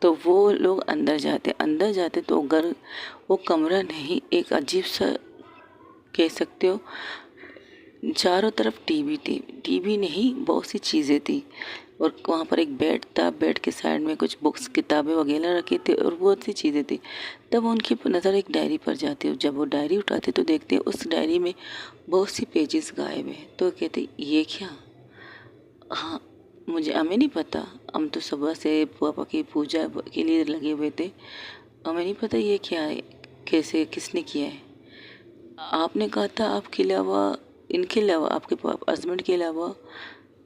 तो वो लोग अंदर जाते तो घर, वो कमरा नहीं, एक अजीब सा कह सकते हो, चारों तरफ टीवी थी, टीवी नहीं बहुत सी चीज़ें थी। और वहाँ पर एक बेड था, बेड के साइड में कुछ बुक्स किताबें वगैरह रखी थी और बहुत सी चीज़ें थी। तब उनकी नज़र एक डायरी पर जाती है। जब वो डायरी उठाते तो देखते उस डायरी में बहुत सी पेजेस गायब है। तो कहते ये क्या, हाँ मुझे, हमें नहीं पता, हम तो सुबह से पापा की पूजा के लिए लगे हुए थे, हमें नहीं पता ये क्या है, कैसे किसने किया है। आपने कहा था आपके अलावा, इनके अलावा, आपके हस्बैंड के अलावा,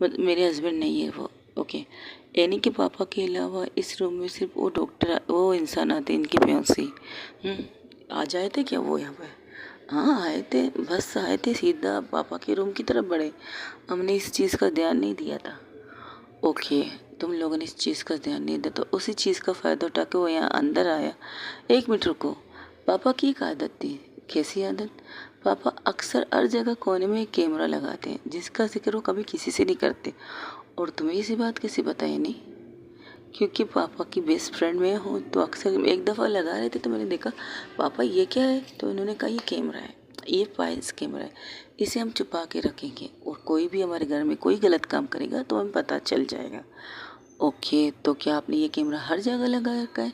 मेरे हस्बैंड नहीं है वो, ओके, एनी के पापा के अलावा इस रूम में सिर्फ वो डॉक्टर, वो इंसान आते, इनके फियांसी। आज आए थे क्या वो यहाँ पे? हाँ आए थे, बस आए थे, सीधा पापा के रूम की तरफ बढ़े। हमने इस चीज़ का ध्यान नहीं दिया था। ओके, तुम लोगों ने इस चीज़ का ध्यान नहीं दिया तो उसी चीज़ का फ़ायदा उठा के वो यहाँ अंदर आया। एक मिनट रुको, पापा की एक आदत थी। कैसी आदत? पापा अक्सर हर जगह कोने में एक कैमरा लगाते हैं जिसका जिक्र वो कभी किसी से नहीं करते। और तुम्हें इसी बात कैसे बताया नहीं? क्योंकि पापा की बेस्ट फ्रेंड मैं हूँ तो अक्सर एक दफ़ा लगा रहे थे तो मैंने देखा, पापा ये क्या है? तो इन्होंने कहा ये कैमरा है, ये फाइल्स कैमरा है, इसे हम छुपा के रखेंगे और कोई भी हमारे घर में कोई गलत काम करेगा तो हमें पता चल जाएगा। ओके, तो क्या आपने ये कैमरा हर जगह लगा रखा है?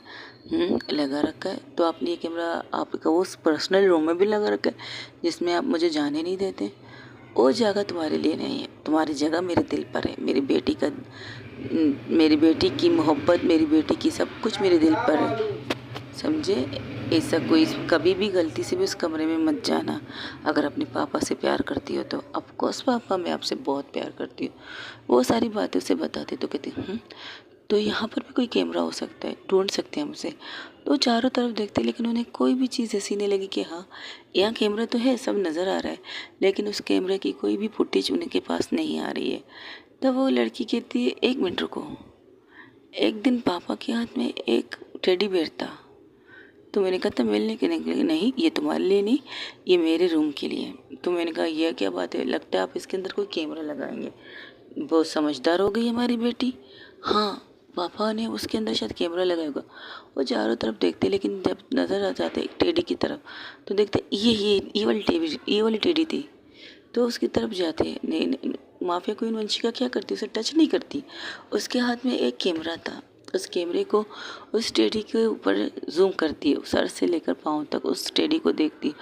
लगा रखा है। तो आपने ये कैमरा आपका उस पर्सनल रूम में भी लगा रखा है जिसमें आप मुझे जाने नहीं देते? वो जगह तुम्हारे लिए नहीं है, तुम्हारी जगह मेरे दिल पर है। मेरी बेटी की मोहब्बत, मेरी बेटी की सब कुछ मेरे दिल पर है, समझे? ऐसा कोई कभी भी गलती से भी उस कमरे में मत जाना अगर अपने पापा से प्यार करती हो तो। ऑफकोर्स पापा मैं आपसे बहुत प्यार करती हूँ, वो सारी बातें उसे बताती। तो कहती तो यहाँ पर भी कोई कैमरा हो सकता है, ढूंढ सकते हैं हमसे। तो चारों तरफ देखते लेकिन उन्हें कोई भी चीज़ ऐसी नहीं लगी कि हाँ यहाँ कैमरा तो है, सब नज़र आ रहा है, लेकिन उस कैमरे की कोई भी फुटेज उनके पास नहीं आ रही है। तब वो लड़की कहती है एक मिनट रुको, एक दिन पापा के हाथ में एक टेडी बेयर था, तो मैंने कहा था मिलने के लिए, नहीं ये तुम्हारे लिए नहीं, ये मेरे रूम के लिए। तो मैंने कहा यह क्या बात है, लगता है आप इसके अंदर कोई कैमरा लगाएंगे। बहुत समझदार हो गई हमारी बेटी। हाँ पापा ने उसके अंदर शायद कैमरा लगाया होगा। वो चारों तरफ देखते लेकिन जब नज़र आ जाते टेडी की तरफ तो देखते ये वाली टेडी थी। तो उसकी तरफ जाते, नहीं, माफिया क्वीन वंशिका क्या करती, उसे टच नहीं करती। उसके हाथ में एक कैमरा था, उस कैमरे को उस टेडी के ऊपर जूम करती है, सर से लेकर पाँव तक उस टेडी को देखती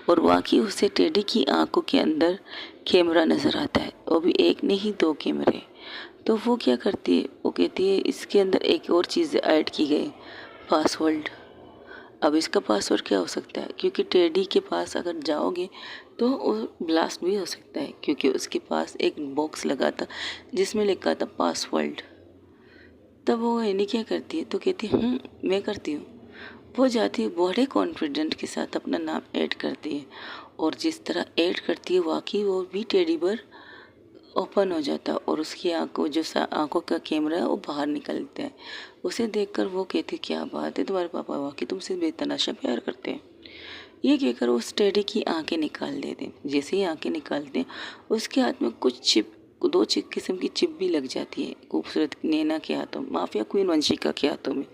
और वाकई उसे टेडी की आंखों के अंदर कैमरा नज़र आता है, वो भी एक नहीं दो कैमरे। तो वो क्या करती है, वो कहती है इसके अंदर एक और चीज़ ऐड की गई, पासवर्ड। अब इसका पासवर्ड क्या हो सकता है, क्योंकि टेडी के पास अगर जाओगे तो वो ब्लास्ट भी हो सकता है क्योंकि उसके पास एक बॉक्स लगा था जिसमें लिखा था पासवर्ड। तब वो एनी क्या करती है, तो कहती है मैं करती हूँ। वो जाती है बड़े कॉन्फिडेंट के साथ अपना नाम ऐड करती है और जिस तरह ऐड करती है वाकई वो भी टेडी पर ओपन हो जाता है और उसकी आंखों आंखों का कैमरा है वो बाहर निकलता है। उसे देखकर वो कहती क्या बात है, तुम्हारे पापा वाकई तुमसे बेतहाशा प्यार करते हैं। ये कहकर उस टेडी की आंखें निकाल देते हैं। जैसे ही आंखें निकालते हैं उसके हाथ में कुछ चिप, दो चिप किस्म की चिप भी लग जाती है खूबसूरत नैना के हाथों, माफिया क्वीन वंशिका के हाथों में।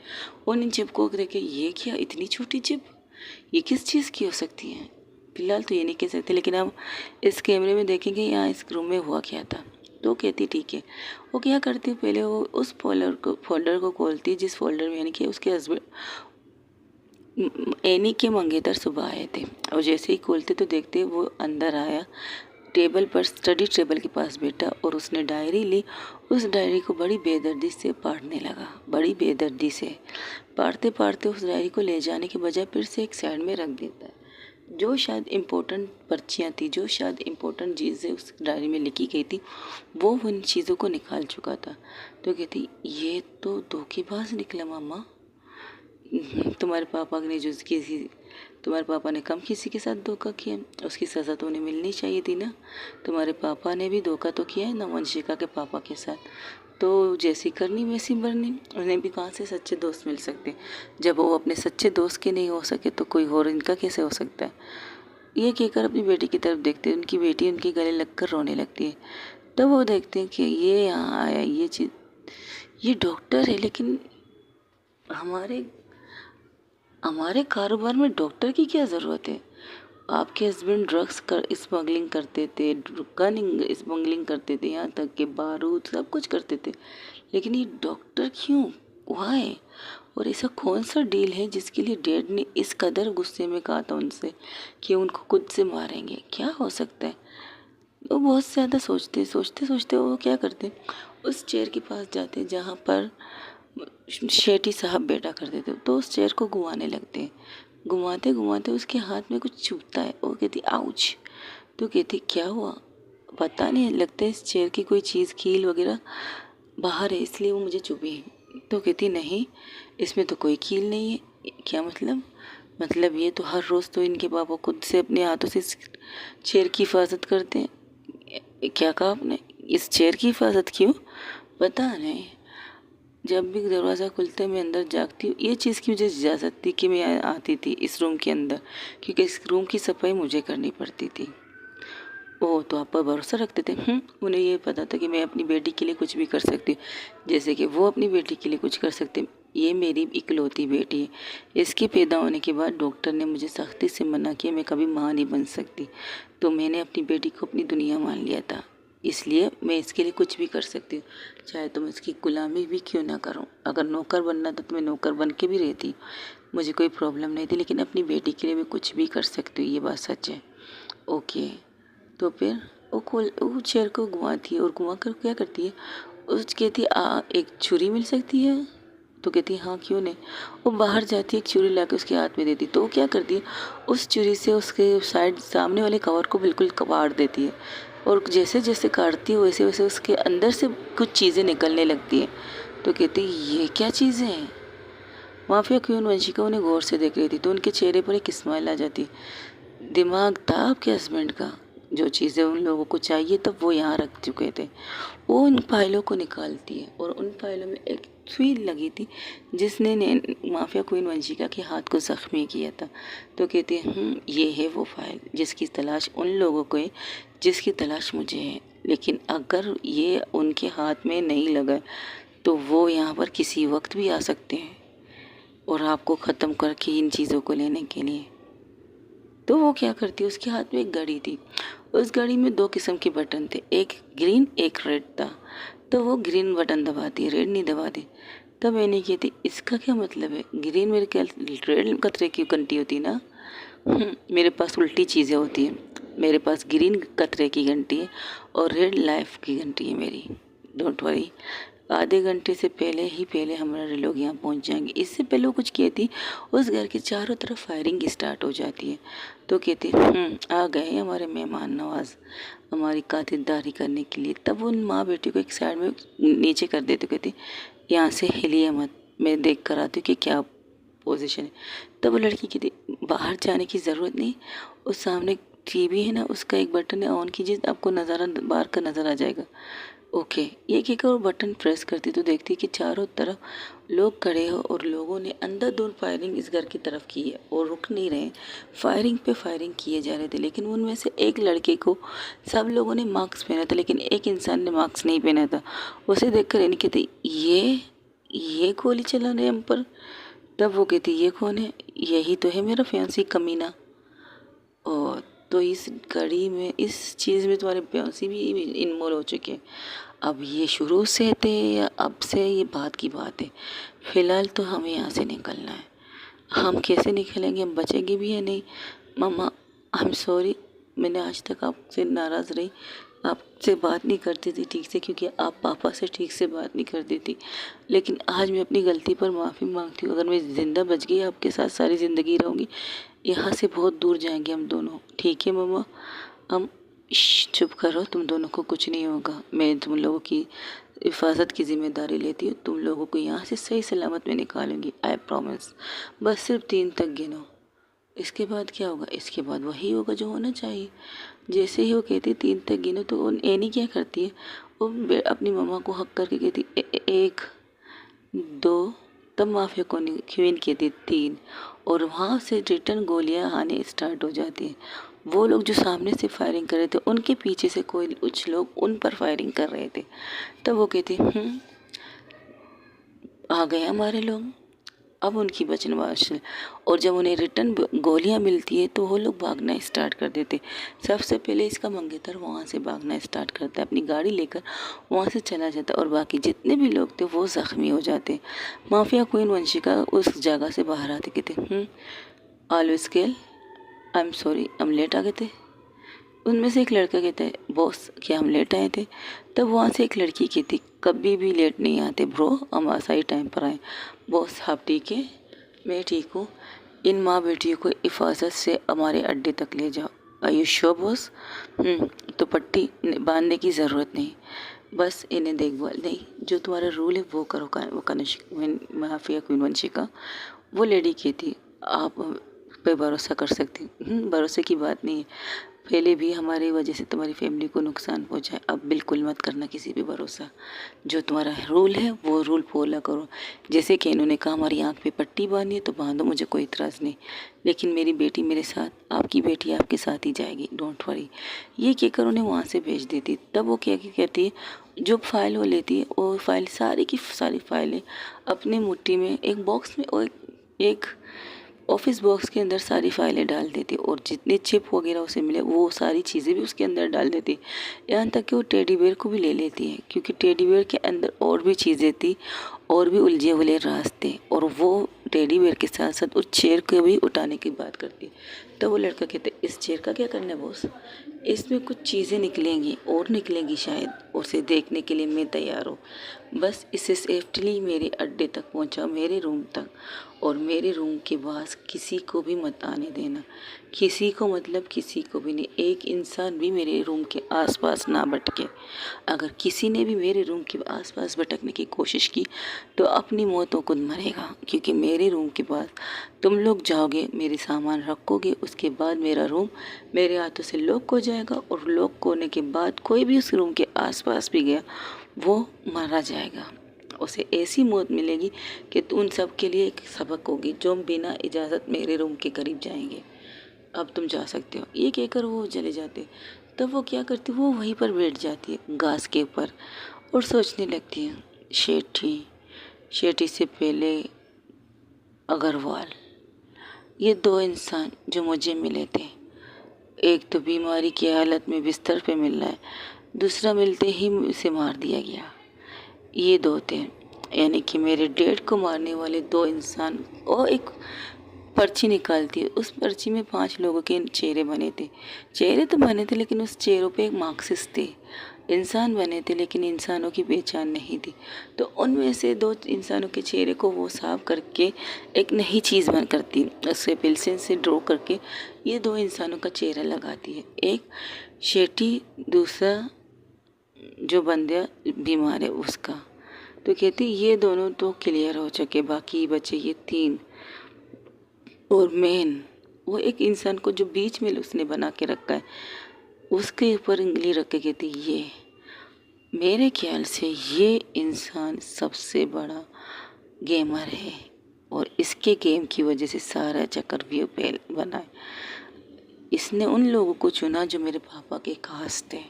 उन इन चिप को देखे ये क्या, इतनी छोटी चिप, ये किस चीज़ की हो सकती है? फिलहाल तो ये नहीं कह सकते लेकिन हम इस कैमरे में देखेंगे यहाँ इस रूम में हुआ क्या था। तो कहती ठीक है। वो क्या करती है, पहले वो उस फोल्डर को खोलती है जिस फोल्डर में यानी कि उसके हस्बैंड एनी के मंगेतर सुबह आए थे और जैसे ही खोलते तो देखते वो अंदर आया, टेबल पर स्टडी टेबल के पास बैठा और उसने डायरी ली। उस डायरी को बड़ी बेदर्दी से पढ़ने लगा, बड़ी बेदर्दी से पढ़ते पढ़ते उस डायरी को ले जाने के बजाय फिर से एक साइड में रख देता है। जो शायद इम्पोर्टेंट पर्चियाँ थी, जो शायद इम्पोर्टेंट चीज़ें उस डायरी में लिखी गई थी वो उन चीज़ों को निकाल चुका था। तो कहती ये तो धोखेबाज निकला मामा, तुम्हारे पापा ने जो किसी तुम्हारे पापा ने कम किसी के साथ धोखा किया, उसकी सज़ा तो उन्हें मिलनी चाहिए थी ना। तुम्हारे पापा ने भी धोखा तो किया है ना वंशिका के पापा के साथ, तो जैसी करनी वैसी भरनी। उन्हें भी कहाँ से सच्चे दोस्त मिल सकते, जब वो अपने सच्चे दोस्त के नहीं हो सके तो कोई और इनका कैसे हो सकता है। ये कहकर अपनी बेटी की तरफ देखते हैं, उनकी बेटी उनके गले लगकर रोने लगती है। तब वो देखते हैं कि ये यहाँ आया, ये डॉक्टर है, लेकिन हमारे हमारे कारोबार में डॉक्टर की क्या ज़रूरत है। आपके हस्बैंड ड्रग्स कर स्मगलिंग करते थे, गन स्मगलिंग करते थे, यहाँ तक कि बारूद सब कुछ करते थे, लेकिन ये डॉक्टर क्यों, वाई। और ऐसा कौन सा डील है जिसके लिए डैड ने इस कदर गुस्से में कहा था उनसे कि उनको खुद से मारेंगे, क्या हो सकता है। वो बहुत ज़्यादा सोचते सोचते सोचते वो क्या करते, उस चेयर के पास जाते जहाँ पर शेट्टी साहब बैठा करते थे, तो उस चेयर को घुमाने लगते हैं। घुमाते घुमाते उसके हाथ में कुछ चुभता है, वो कहती आउच। तो कहती क्या हुआ, पता नहीं, लगता है इस चेयर की कोई चीज़ कील वगैरह बाहर है इसलिए वो मुझे चुभी है। तो कहती नहीं, इसमें तो कोई कील नहीं है। क्या मतलब ये तो हर रोज़ तो इनके पापा खुद से अपने हाथों से इस चेयर की हिफाजत करते हैं। क्या कहा आपने, इस चेयर की हिफाजत क्यों, पता नहीं। जब भी दरवाज़ा खुलता है मैं अंदर जागती हूँ। ये चीज़ की मुझे इजाज़त थी कि मैं आती थी इस रूम के अंदर, क्योंकि इस रूम की सफाई मुझे करनी पड़ती थी। ओह, तो आप पर भरोसा रखते थे। उन्हें ये पता था कि मैं अपनी बेटी के लिए कुछ भी कर सकती हूँ, जैसे कि वो अपनी बेटी के लिए कुछ कर सकते। ये मेरी इकलौती बेटी है। इसके पैदा होने के बाद डॉक्टर ने मुझे सख्ती से मना किया, मैं कभी माँ नहीं बन सकती, तो मैंने अपनी बेटी को अपनी दुनिया मान लिया था। इसलिए मैं इसके लिए कुछ भी कर सकती हूँ, चाहे तो मैं इसकी गुलामी भी क्यों ना करूँ। अगर नौकर बनना था तो मैं नौकर बन के भी रहती, मुझे कोई प्रॉब्लम नहीं थी, लेकिन अपनी बेटी के लिए मैं कुछ भी कर सकती हूँ, ये बात सच है। ओके। तो फिर वो चेयर को घुमाती है और घुमा कर क्या करती है, उस कहती एक छुरी मिल सकती है। तो कहती है हाँ क्यों नहीं। वो बाहर जाती है, एक छुरी ला के उसके हाथ में देती, तो वो क्या करती है, उस छुरी से उसके साइड सामने वाले कवर को बिल्कुल काट देती है। और जैसे जैसे काटती है वैसे वैसे उसके अंदर से कुछ चीज़ें निकलने लगती हैं। तो कहती है ये क्या चीज़ें हैं। माफिया क्वीन वंशिका उन्हें गौर से देख रही थी, तो उनके चेहरे पर एक स्माइल आ जाती। दिमाग था आपके हस्बैंड का, जो चीज़ें उन लोगों को चाहिए तब वो यहाँ रख चुके थे। वो उन फाइलों को निकालती है और उन फाइलों में एक सुई लगी थी जिसने माफिया क्वीन वंशिका के हाथ को ज़ख्मी किया था। तो कहती है ये है वो फाइल जिसकी तलाश उन लोगों को है, जिसकी तलाश मुझे है, लेकिन अगर ये उनके हाथ में नहीं लगा तो वो यहाँ पर किसी वक्त भी आ सकते हैं और आपको ख़त्म करके इन चीज़ों को लेने के लिए। तो वो क्या करती है, उसके हाथ में एक घड़ी थी, उस घड़ी में 2 किस्म के बटन थे, एक ग्रीन एक रेड था। तो वो ग्रीन बटन दबाती, रेड नहीं दबाती। तब मैंने कहती इसका क्या मतलब है, ग्रीन मेरे ख्याल रेड कतरे की घंटी होती ना। मेरे पास उल्टी चीज़ें होती हैं, मेरे पास ग्रीन कतरे की घंटी है और रेड लाइफ की घंटी है मेरी। डोंट वरी, आधे घंटे से पहले हमारे लोग यहाँ पहुँच जाएंगे। इससे पहले वो कुछ कहती, उस घर के चारों तरफ फायरिंग स्टार्ट हो जाती है। तो कहती आ गए हमारे मेहमान नवाज हमारी खातिरदारी करने के लिए। तब उन माँ बेटी को एक साइड में नीचे कर देते, कहती यहाँ से हिलिए मत, मैं देख कर आती हूँ कि क्या पोजीशन है। तब वो लड़की कहती बाहर जाने की ज़रूरत नहीं, उस सामने टीवी है ना, उसका एक बटन है, ऑन कीजिए, आपको नज़ारा बाहर का नज़र आ जाएगा। ओके। ये कहकर वो बटन प्रेस करती तो देखती कि चारों तरफ लोग खड़े हो और लोगों ने अंधाधुंध फायरिंग इस घर की तरफ की है और रुक नहीं रहे, फायरिंग पे फायरिंग किए जा रहे थे। लेकिन उनमें से एक लड़के को सब लोगों ने मास्क पहना था, लेकिन एक इंसान ने मास्क नहीं पहना था। उसे देखकर इन्हें कहते ये गोली चला रहे हम पर। तब वो कहती ये कौन है, यही तो है मेरा फियांसी कमीना। और तो इस घड़ी में इस चीज़ में तुम्हारे फियांसी भी इन्वॉल्व हो चुके हैं। अब ये शुरू से थे या अब से, ये बात की बात है। फ़िलहाल तो हमें यहाँ से निकलना है। हम कैसे निकलेंगे, हम बचेंगे भी या नहीं। मम्मा आई एम सॉरी, मैंने आज तक आपसे नाराज़ रही, आपसे बात नहीं करती थी ठीक से, क्योंकि आप पापा से ठीक से बात नहीं करती थी। लेकिन आज मैं अपनी गलती पर माफ़ी मांगती हूँ। अगर मैं ज़िंदा बच गई आपके साथ सारी ज़िंदगी रहूँगी। यहाँ से बहुत दूर जाएंगे हम दोनों, ठीक है मम्मा। हम चुप करो, तुम दोनों को कुछ नहीं होगा। मैं तुम लोगों की हिफाजत की जिम्मेदारी लेती हूँ। तुम लोगों को यहाँ से सही सलामत में निकालूंगी, आई प्रॉमिस। बस सिर्फ 3 तक गिनो। इसके बाद क्या होगा? इसके बाद वही होगा जो होना चाहिए। जैसे ही वो कहती 3 तक गिनो तो एनी क्या करती है, वो अपनी मम्मा को हक करके कहती 1 2, तब माफिया क्वीन कहती 3, और वहाँ से रिटर्न गोलियां आने स्टार्ट हो जाती हैं। वो लोग जो सामने से फायरिंग कर रहे थे उनके पीछे से कोई कुछ लोग उन पर फायरिंग कर रहे थे। तब वो कहती आ गए हमारे लोग, अब उनकी बचन बाश। और जब उन्हें रिटर्न गोलियां मिलती है तो वो लोग भागना स्टार्ट कर देते। सबसे पहले इसका मंगेतर वहाँ से भागना स्टार्ट करता है, अपनी गाड़ी लेकर वहाँ से चला जाता है, और बाकी जितने भी लोग थे वो ज़ख्मी हो जाते। माफिया क्वीन वंशिका उस जगह से बाहर आते, कहते ऑलवेज केल, आई एम सॉरी हम लेट आ गए थे। उनमें से एक लड़का कहता है बॉस क्या हम लेट आए थे? तब वहाँ से एक लड़की कहती कभी भी लेट नहीं आते ब्रो, हम सही टाइम पर आए। बॉस आप ठीक है? मैं ठीक हूँ। इन माँ बेटियों को हिफाजत से हमारे अड्डे तक ले जाओ। Are you sure boss? तो पट्टी बांधने की ज़रूरत नहीं, बस इन्हें देखभाल नहीं, जो तुम्हारा रूल है वो करो। माफिया क्वीन वंशिका वो लेडी कहती आप पे भरोसा कर सकती हूँ। भरोसे की बात नहीं है, पहले भी हमारी वजह से तुम्हारी फैमिली को नुकसान पहुंचा है, अब बिल्कुल मत करना किसी पे भरोसा। जो तुम्हारा रूल है वो रूल फॉलो करो। जैसे कि इन्होंने कहा हमारी आँख पे पट्टी बांधी है तो बांधो, मुझे कोई इतराज़ नहीं, लेकिन मेरी बेटी मेरे साथ, आपकी बेटी आपके साथ ही जाएगी, डोंट वरी। ये कहकर उन्हें वहाँ से भेज देती। तब वो क्या कहती है, जो फाइल वो लेती है वो फाइल सारी की सारी फाइलें अपनी मुट्ठी में एक बॉक्स में और एक ऑफिस बॉक्स के अंदर सारी फाइलें डाल देती, और जितने चिप वगैरह उसे मिले वो सारी चीज़ें भी उसके अंदर डाल देती। यहाँ तक कि वो टेडी बेयर को भी ले लेती है, क्योंकि टेडी बेयर के अंदर और भी चीज़ें थी, और भी उलझे हुए राज थे, और वो टेडी बेयर के साथ साथ उस चेयर को भी उठाने की बात करती है। तो वो लड़का कहते इस चेयर का क्या करना है बॉस? इसमें कुछ चीज़ें निकलेंगी और निकलेंगी शायद, उसे देखने के लिए मैं तैयार हूँ। बस इसे सेफ्टली मेरे अड्डे तक पहुँचाओ, मेरे रूम तक, और मेरे रूम के पास किसी को भी मत आने देना। किसी को मतलब किसी को भी नहीं, एक इंसान भी मेरे रूम के आसपास ना भटके। अगर किसी ने भी मेरे रूम के आसपास भटकने की कोशिश की तो अपनी मौत वो खुद मरेगा, क्योंकि मेरे रूम के पास तुम लोग जाओगे, मेरे सामान रखोगे, उसके बाद मेरा रूम मेरे हाथों से लॉक हो जाएगा, और लॉक होने के बाद कोई भी उस रूम के आसपास भी गया वो मारा जाएगा। उसे ऐसी मौत मिलेगी कि उन सब के लिए एक सबक होगी, जो बिना इजाज़त मेरे रूम के करीब जाएंगे। अब तुम जा सकते हो, ये कहकर वो चले जाते। तब वो क्या करती, वो वहीं पर बैठ जाती है घास के ऊपर, और सोचने लगती है शेठी, शेठी से पहले अग्रवाल, ये 2 इंसान जो मुझे मिले थे, एक तो बीमारी की हालत में बिस्तर पे मिल रहा है, दूसरा मिलते ही उसे मार दिया गया। ये 2 थे, यानी कि मेरे डैड को मारने वाले 2 इंसान। और एक पर्ची निकालती है, उस पर्ची में 5 लोगों के चेहरे बने थे। चेहरे तो बने थे लेकिन उस चेहरों पे एक मार्क्सिस्ट थे। इंसान बने थे लेकिन इंसानों की पहचान नहीं थी। तो उनमें से 2 इंसानों के चेहरे को वो साफ करके एक नई चीज़ बन करती, उससे पेंसिल से ड्रॉ करके ये 2 इंसानों का चेहरा लगाती है। एक शेठी, दूसरा जो बंदा बीमार है उसका। तो कहती ये दोनों तो क्लियर हो चुके, बाकी बचे ये 3। और मेन वो एक इंसान को जो बीच में उसने बना के रखा है, उसके ऊपर उंगली रख के कहती ये मेरे ख्याल से ये इंसान सबसे बड़ा गेमर है, और इसके गेम की वजह से सारा चक्रव्यूह फैल बना है। इसने उन लोगों को चुना जो मेरे पापा के खास थे,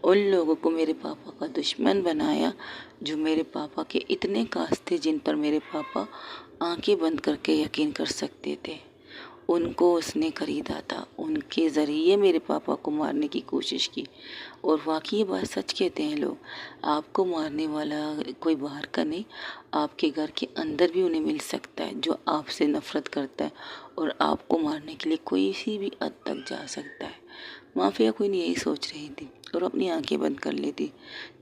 उन लोगों को मेरे पापा का दुश्मन बनाया जो मेरे पापा के इतने खास थे, जिन पर मेरे पापा आंखें बंद करके यकीन कर सकते थे। उनको उसने खरीदा था, उनके ज़रिए मेरे पापा को मारने की कोशिश की। और वाकई ये बात सच कहते हैं लोग, आपको मारने वाला कोई बाहर का नहीं, आपके घर के अंदर भी उन्हें मिल सकता है जो आपसे नफ़रत करता है, और आपको मारने के लिए कोई सी भी हद तक जा सकता है। माफिया क्वीन यही सोच रही थी और अपनी आंखें बंद कर लेती।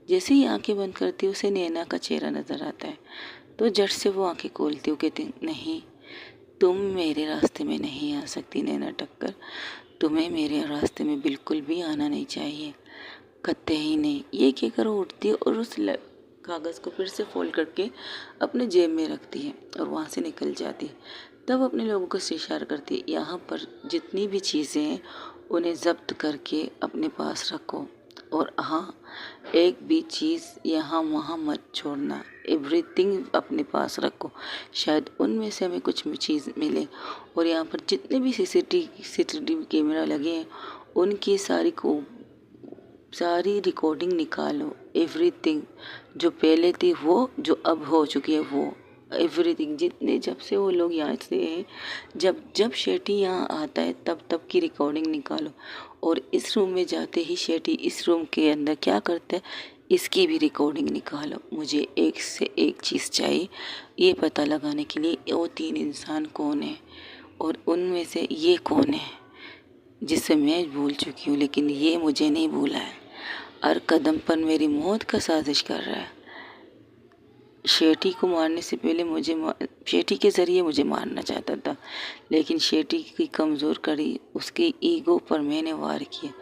जैसे ही आंखें बंद करती उसे नैना का चेहरा नज़र आता है, तो झट से वो आंखें खोलती, वो कहती नहीं, तुम मेरे रास्ते में नहीं आ सकती नैना टक्कर, तुम्हें मेरे रास्ते में बिल्कुल भी आना नहीं चाहिए, कतई ही नहीं। ये कहकर वो उठती है और उस कागज़ को फिर से फोल्ड करके अपने जेब में रखती है और वहाँ से निकल जाती है। तब अपने लोगों को से इशारा करती है, यहाँ पर जितनी भी चीज़ें हैं उन्हें ज़ब्त करके अपने पास रखो, और हाँ, एक भी चीज़ यहाँ वहाँ मत छोड़ना, एवरीथिंग अपने पास रखो, शायद उनमें से हमें कुछ चीज़ मिले। और यहाँ पर जितने भी सीसीटीवी कैमरा लगे हैं उनकी सारी रिकॉर्डिंग निकालो, एवरीथिंग, जो पहले थी वो, जो अब हो चुकी है वो, एवरीथिंग, जितने जब से वो लोग यहाँ से हैं, जब जब शेट्टी यहाँ आता है तब तब की रिकॉर्डिंग निकालो। और इस रूम में जाते ही शेट्टी इस रूम के अंदर क्या करता है इसकी भी रिकॉर्डिंग निकालो। मुझे एक से एक चीज़ चाहिए ये पता लगाने के लिए वो 3 इंसान कौन है और उनमें से ये कौन है जिसे मैं भूल चुकी हूँ, लेकिन ये मुझे नहीं भूला है। हर कदम पर मेरी मौत का साजिश कर रहा है। शेट्टी को मारने से पहले शेट्टी के ज़रिए मुझे मारना चाहता था, लेकिन शेट्टी की कमज़ोर कड़ी उसके ईगो पर मैंने वार किया,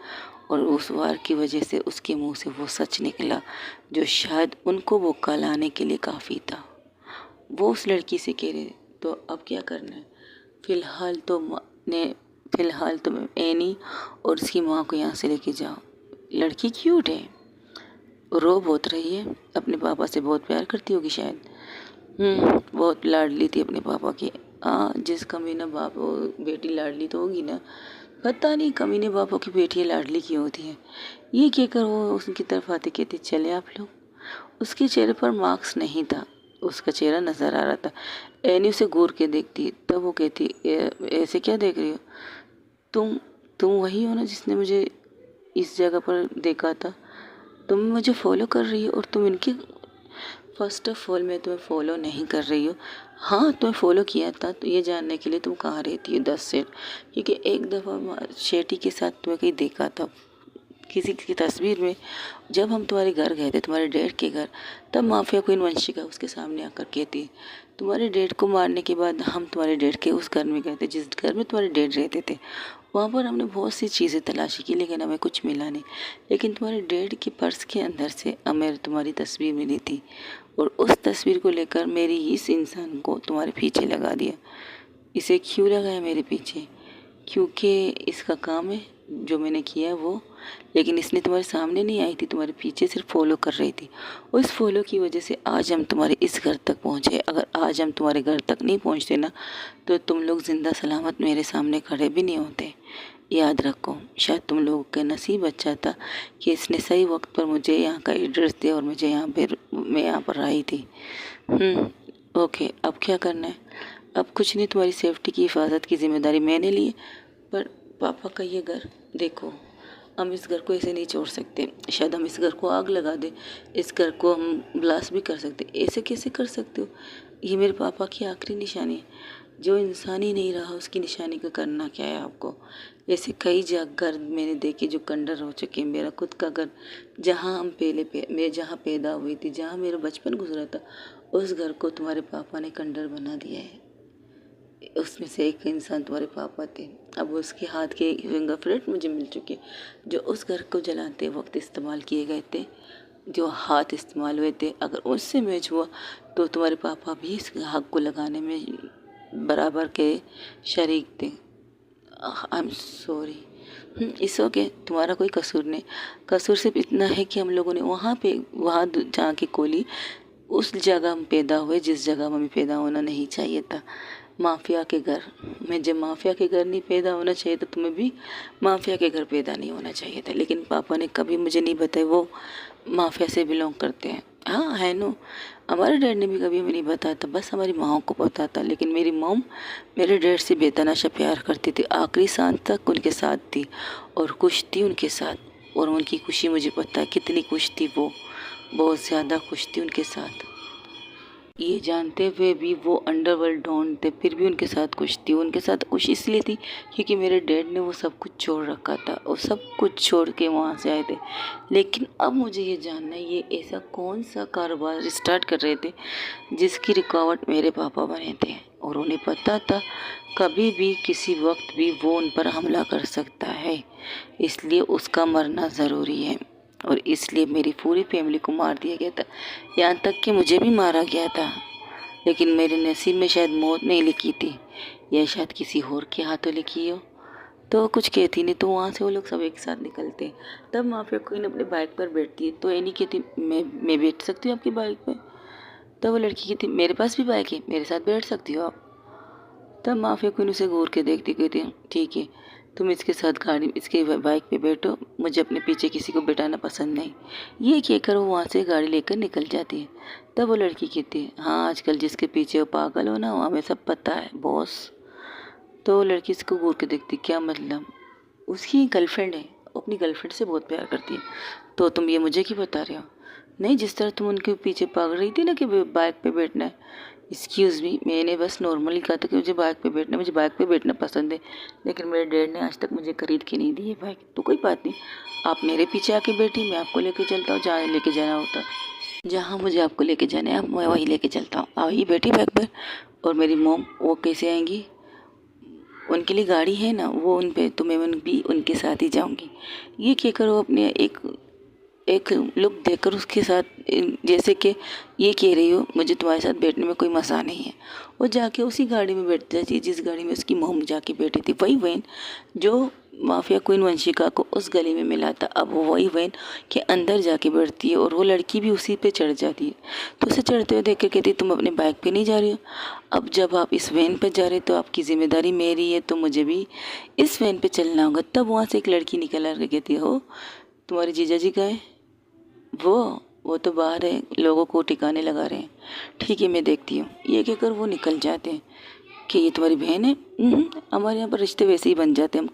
और उस वार की वजह से उसके मुंह से वो सच निकला जो शायद उनको वो लाने के लिए काफ़ी था। वो उस लड़की से कह रहे, तो अब क्या करना है? फ़िलहाल तो मैं एनी और उसकी माँ को यहाँ से लेके जाओ। लड़की क्यूट है, रो बहुत रही है, अपने पापा से बहुत प्यार करती होगी शायद। बहुत लाडली थी अपने पापा की। हाँ, जिस कमीने बाप बेटी लाडली तो होगी ना, पता नहीं कमीने बापों की बेटियाँ लाडली क्यों होती हैं। ये कहकर वो उसकी तरफ आते कहते, चले आप लोग। उसके चेहरे पर मार्क्स नहीं था, उसका चेहरा नज़र आ रहा था। एनी उसे घूर के देखती, तब वो कहती, ऐसे क्या देख रही हो? तुम वही हो ना जिसने मुझे इस जगह पर देखा था? तुम मुझे फॉलो कर रही हो और तुम इनकी। फर्स्ट ऑफ ऑल मैं तुम्हें फॉलो नहीं कर रही हूँ। हाँ, तुम्हें फॉलो किया था तो ये जानने के लिए तुम कहाँ रहती हो 10 सेट, क्योंकि एक दफ़ा शेट्टी के साथ तुम्हें कहीं देखा था किसी की तस्वीर में। जब हम तुम्हारे घर गए थे, तुम्हारे डैड के घर, तब माफिया क्वीन वंशिका उसके सामने आकर कहती, तुम्हारे डैड को मारने के बाद हम तुम्हारे डैड के उस घर में गए थे जिस घर में तुम्हारे डैड रहते थे। वहाँ पर हमने बहुत सी चीज़ें तलाशी की लेकिन हमें कुछ मिला नहीं, लेकिन तुम्हारे डैड के पर्स के अंदर से हमें तुम्हारी तस्वीर मिली थी, और उस तस्वीर को लेकर मेरी इस इंसान को तुम्हारे पीछे लगा दिया। इसे क्यों लगाया मेरे पीछे? क्योंकि इसका काम है जो मैंने किया वो, लेकिन इसने तुम्हारे सामने नहीं आई थी, तुम्हारे पीछे सिर्फ फॉलो कर रही थी। उस फॉलो की वजह से आज हम तुम्हारे इस घर तक पहुँचे। अगर आज हम तुम्हारे घर तक नहीं पहुँचते ना, तो तुम लोग जिंदा सलामत मेरे सामने खड़े भी नहीं होते। याद रखो, शायद तुम लोगों का नसीब अच्छा था कि इसने सही वक्त पर मुझे यहाँ का एड्रेस दिया और मैं यहाँ पर आई थी। ओके, अब क्या करना है? अब कुछ नहीं, तुम्हारी सेफ्टी की हिफाजत की जिम्मेदारी मैंने ली है। पर पापा का ये घर देखो, हम इस घर को ऐसे नहीं छोड़ सकते। शायद हम इस घर को आग लगा दें, इस घर को हम ब्लास्ट भी कर सकते। ऐसे कैसे कर सकते हो? ये मेरे पापा की आखिरी निशानी है। जो इंसान ही नहीं रहा उसकी निशानी का करना क्या है आपको? ऐसे कई घर मैंने देखे जो खंडर हो चुके। मेरा खुद का घर, जहाँ मैं जहाँ पैदा हुई थी, जहाँ मेरा बचपन गुजरा था, उस घर को तुम्हारे पापा ने खंडर बना दिया है। उसमें से एक इंसान तुम्हारे पापा थे। अब उसके हाथ के फिंगरप्रिंट मुझे मिल चुके, जो उस घर को जलाते वक्त इस्तेमाल किए गए थे, जो हाथ इस्तेमाल हुए थे। अगर उससे मैच हुआ तो तुम्हारे पापा भी इस आग को लगाने में बराबर के शरीक थे। आई एम सॉरी, इस ओके, तुम्हारा कोई कसूर नहीं। कसूर सिर्फ इतना है कि हम लोगों ने वहाँ जहाँ की कोली, उस जगह हम पैदा हुए जिस जगह में हमें पैदा होना नहीं चाहिए था, माफिया के घर में। जब माफिया के घर नहीं पैदा होना चाहिए था, तुम्हें भी माफिया के घर पैदा नहीं होना चाहिए था। लेकिन पापा ने कभी मुझे नहीं बताया वो माफिया से बिलोंग करते हैं। हाँ है नो, हमारे डैड ने भी कभी हमें नहीं बताया था, बस हमारी माँ को पता था। लेकिन मेरी मॉम मेरे डैड से बेतहाशा प्यार करती थी, आखिरी सांस तक उनके साथ थी और खुश थी उनके साथ। और उनकी खुशी मुझे पता है कितनी खुश थी वो, बहुत ज़्यादा खुश थी उनके साथ। ये जानते हुए भी वो अंडरवर्ल्ड डॉन थे, फिर भी उनके साथ खुश थी। उनके साथ खुश इसलिए थी क्योंकि मेरे डैड ने वो सब कुछ छोड़ रखा था और सब कुछ छोड़ के वहाँ से आए थे। लेकिन अब मुझे ये जानना है, ये ऐसा कौन सा कारोबार स्टार्ट कर रहे थे जिसकी रुकावट मेरे पापा बने थे, और उन्हें पता था कभी भी किसी वक्त भी वो उन पर हमला कर सकता है, इसलिए उसका मरना ज़रूरी है। और इसलिए मेरी पूरी फैमिली को मार दिया गया था। यहाँ तक कि मुझे भी मारा गया था, लेकिन मेरे नसीब में शायद मौत नहीं लिखी थी, या शायद किसी और के हाथों लिखी हो। तो कुछ कहती नहीं, तो वहाँ से वो लोग सब एक साथ निकलते हैं। तब माफिया क्वीन अपने बाइक पर बैठती है, तो ये नहीं कहती मैं बैठ सकती हूँ आपकी बाइक पे। तब वो लड़की कहती मेरे पास भी बाइक है, मेरे साथ बैठ सकती हो आप। तब माफिया क्वीन उसे घूर के देखती, कहती ठीक है, तुम इसके साथ इसके बाइक पे बैठो, मुझे अपने पीछे किसी को बैठाना पसंद नहीं। ये कहकर वो वहाँ से गाड़ी लेकर निकल जाती है। तब वो लड़की कहती है हाँ, आजकल जिसके पीछे वो पागल हो ना, वो हमें सब पता है बॉस। तो वो लड़की इसको घूर के देखती, क्या मतलब, उसकी गर्लफ्रेंड है, वो अपनी गर्लफ्रेंड से बहुत प्यार करती है। तो तुम ये मुझे क्यों बता रहे हो? नहीं, जिस तरह तुम उनके पीछे भाग रही थी ना कि बाइक पे बैठना है। एक्सक्यूज़ मी, मैंने बस नॉर्मली कहा था कि मुझे बाइक पे बैठना, मुझे बाइक पे बैठना पसंद है, लेकिन मेरे डैड ने आज तक मुझे खरीद के नहीं दी है बाइक। तो कोई बात नहीं, आप मेरे पीछे आके बैठी, मैं आपको लेके चलता हूँ जहाँ लेके जाना होता, जहाँ मुझे आपको लेके जाना है मैं वहीं लेके चलता हूँ। आई बैठी बाइक पर। और मेरी मोम वो कैसे आएंगी? उनके लिए गाड़ी है ना, वो उन पे, तो मैं भी उनके साथ ही जाऊंगी। ये कहकर वो अपने एक एक लुक देकर उसके साथ, जैसे कि ये कह रही हो मुझे तुम्हारे साथ बैठने में कोई मज़ा नहीं है। वो जाके उसी गाड़ी में बैठ जाती है जिस गाड़ी में उसकी मोम जाके बैठी थी, वही वैन जो माफिया क्वीन वंशिका को उस गली में मिला था। अब वो वही वैन के अंदर जाके बैठती है और वो लड़की भी उसी पे चढ़ जाती है। तो उसे चढ़ते हुए देख कर कहती तुम अपने बाइक पे नहीं जा रही हो? अब जब आप इस वैन पे जा रहे हो तो आपकी जिम्मेदारी मेरी है, तो मुझे भी इस वैन पे चलना होगा। तब वहाँ से एक लड़की निकल आ कहती है हो, तुम्हारे जीजा जी कहाँ हैं? वो तो बाहर है, लोगों को ठिकाने लगा रहे हैं। ठीक है, मैं देखती हूँ। ये कहकर वो निकल जाते हैं। कि ये तुम्हारी बहन है? हमारे यहाँ पर रिश्ते वैसे ही बन जाते हैं,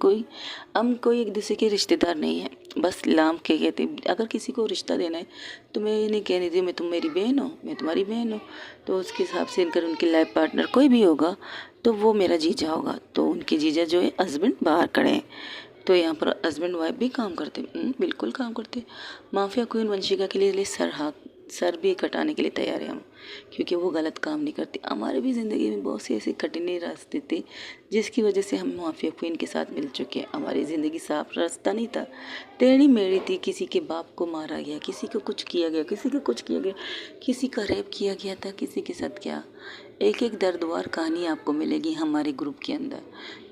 हम कोई एक दूसरे के रिश्तेदार नहीं है, बस लाम के कहते हैं। अगर किसी को रिश्ता देना है तो मैं ये नहीं कहनी थी मैं तुम मेरी बहन हो, मैं तुम्हारी बहन हो, तो उसके हिसाब से इनकर उनकी लाइफ पार्टनर कोई भी होगा तो वो मेरा जीजा होगा। तो उनके जीजा जो है हस्बैंड बाहर खड़े हैं, तो यहाँ पर हस्बैंड वाइफ भी काम करते हैं। बिल्कुल काम करते हैं। माफिया क्वीन वंशिका के लिए सर भी कटाने के लिए तैयार है हम, क्योंकि वो गलत काम नहीं करती। हमारे भी ज़िंदगी में बहुत सी ऐसे कठिन रास्ते थे जिसकी वजह से हम माफिया क्वीन के साथ मिल चुके हैं। हमारी ज़िंदगी साफ रास्ता नहीं था, टेढ़ी मेढ़ी थी। किसी के बाप को मारा गया, किसी को कुछ किया गया, किसी को कुछ किया गया, किसी का रेप किया गया था, किसी के साथ क्या। एक एक दर्दवार कहानी आपको मिलेगी हमारे ग्रुप के अंदर,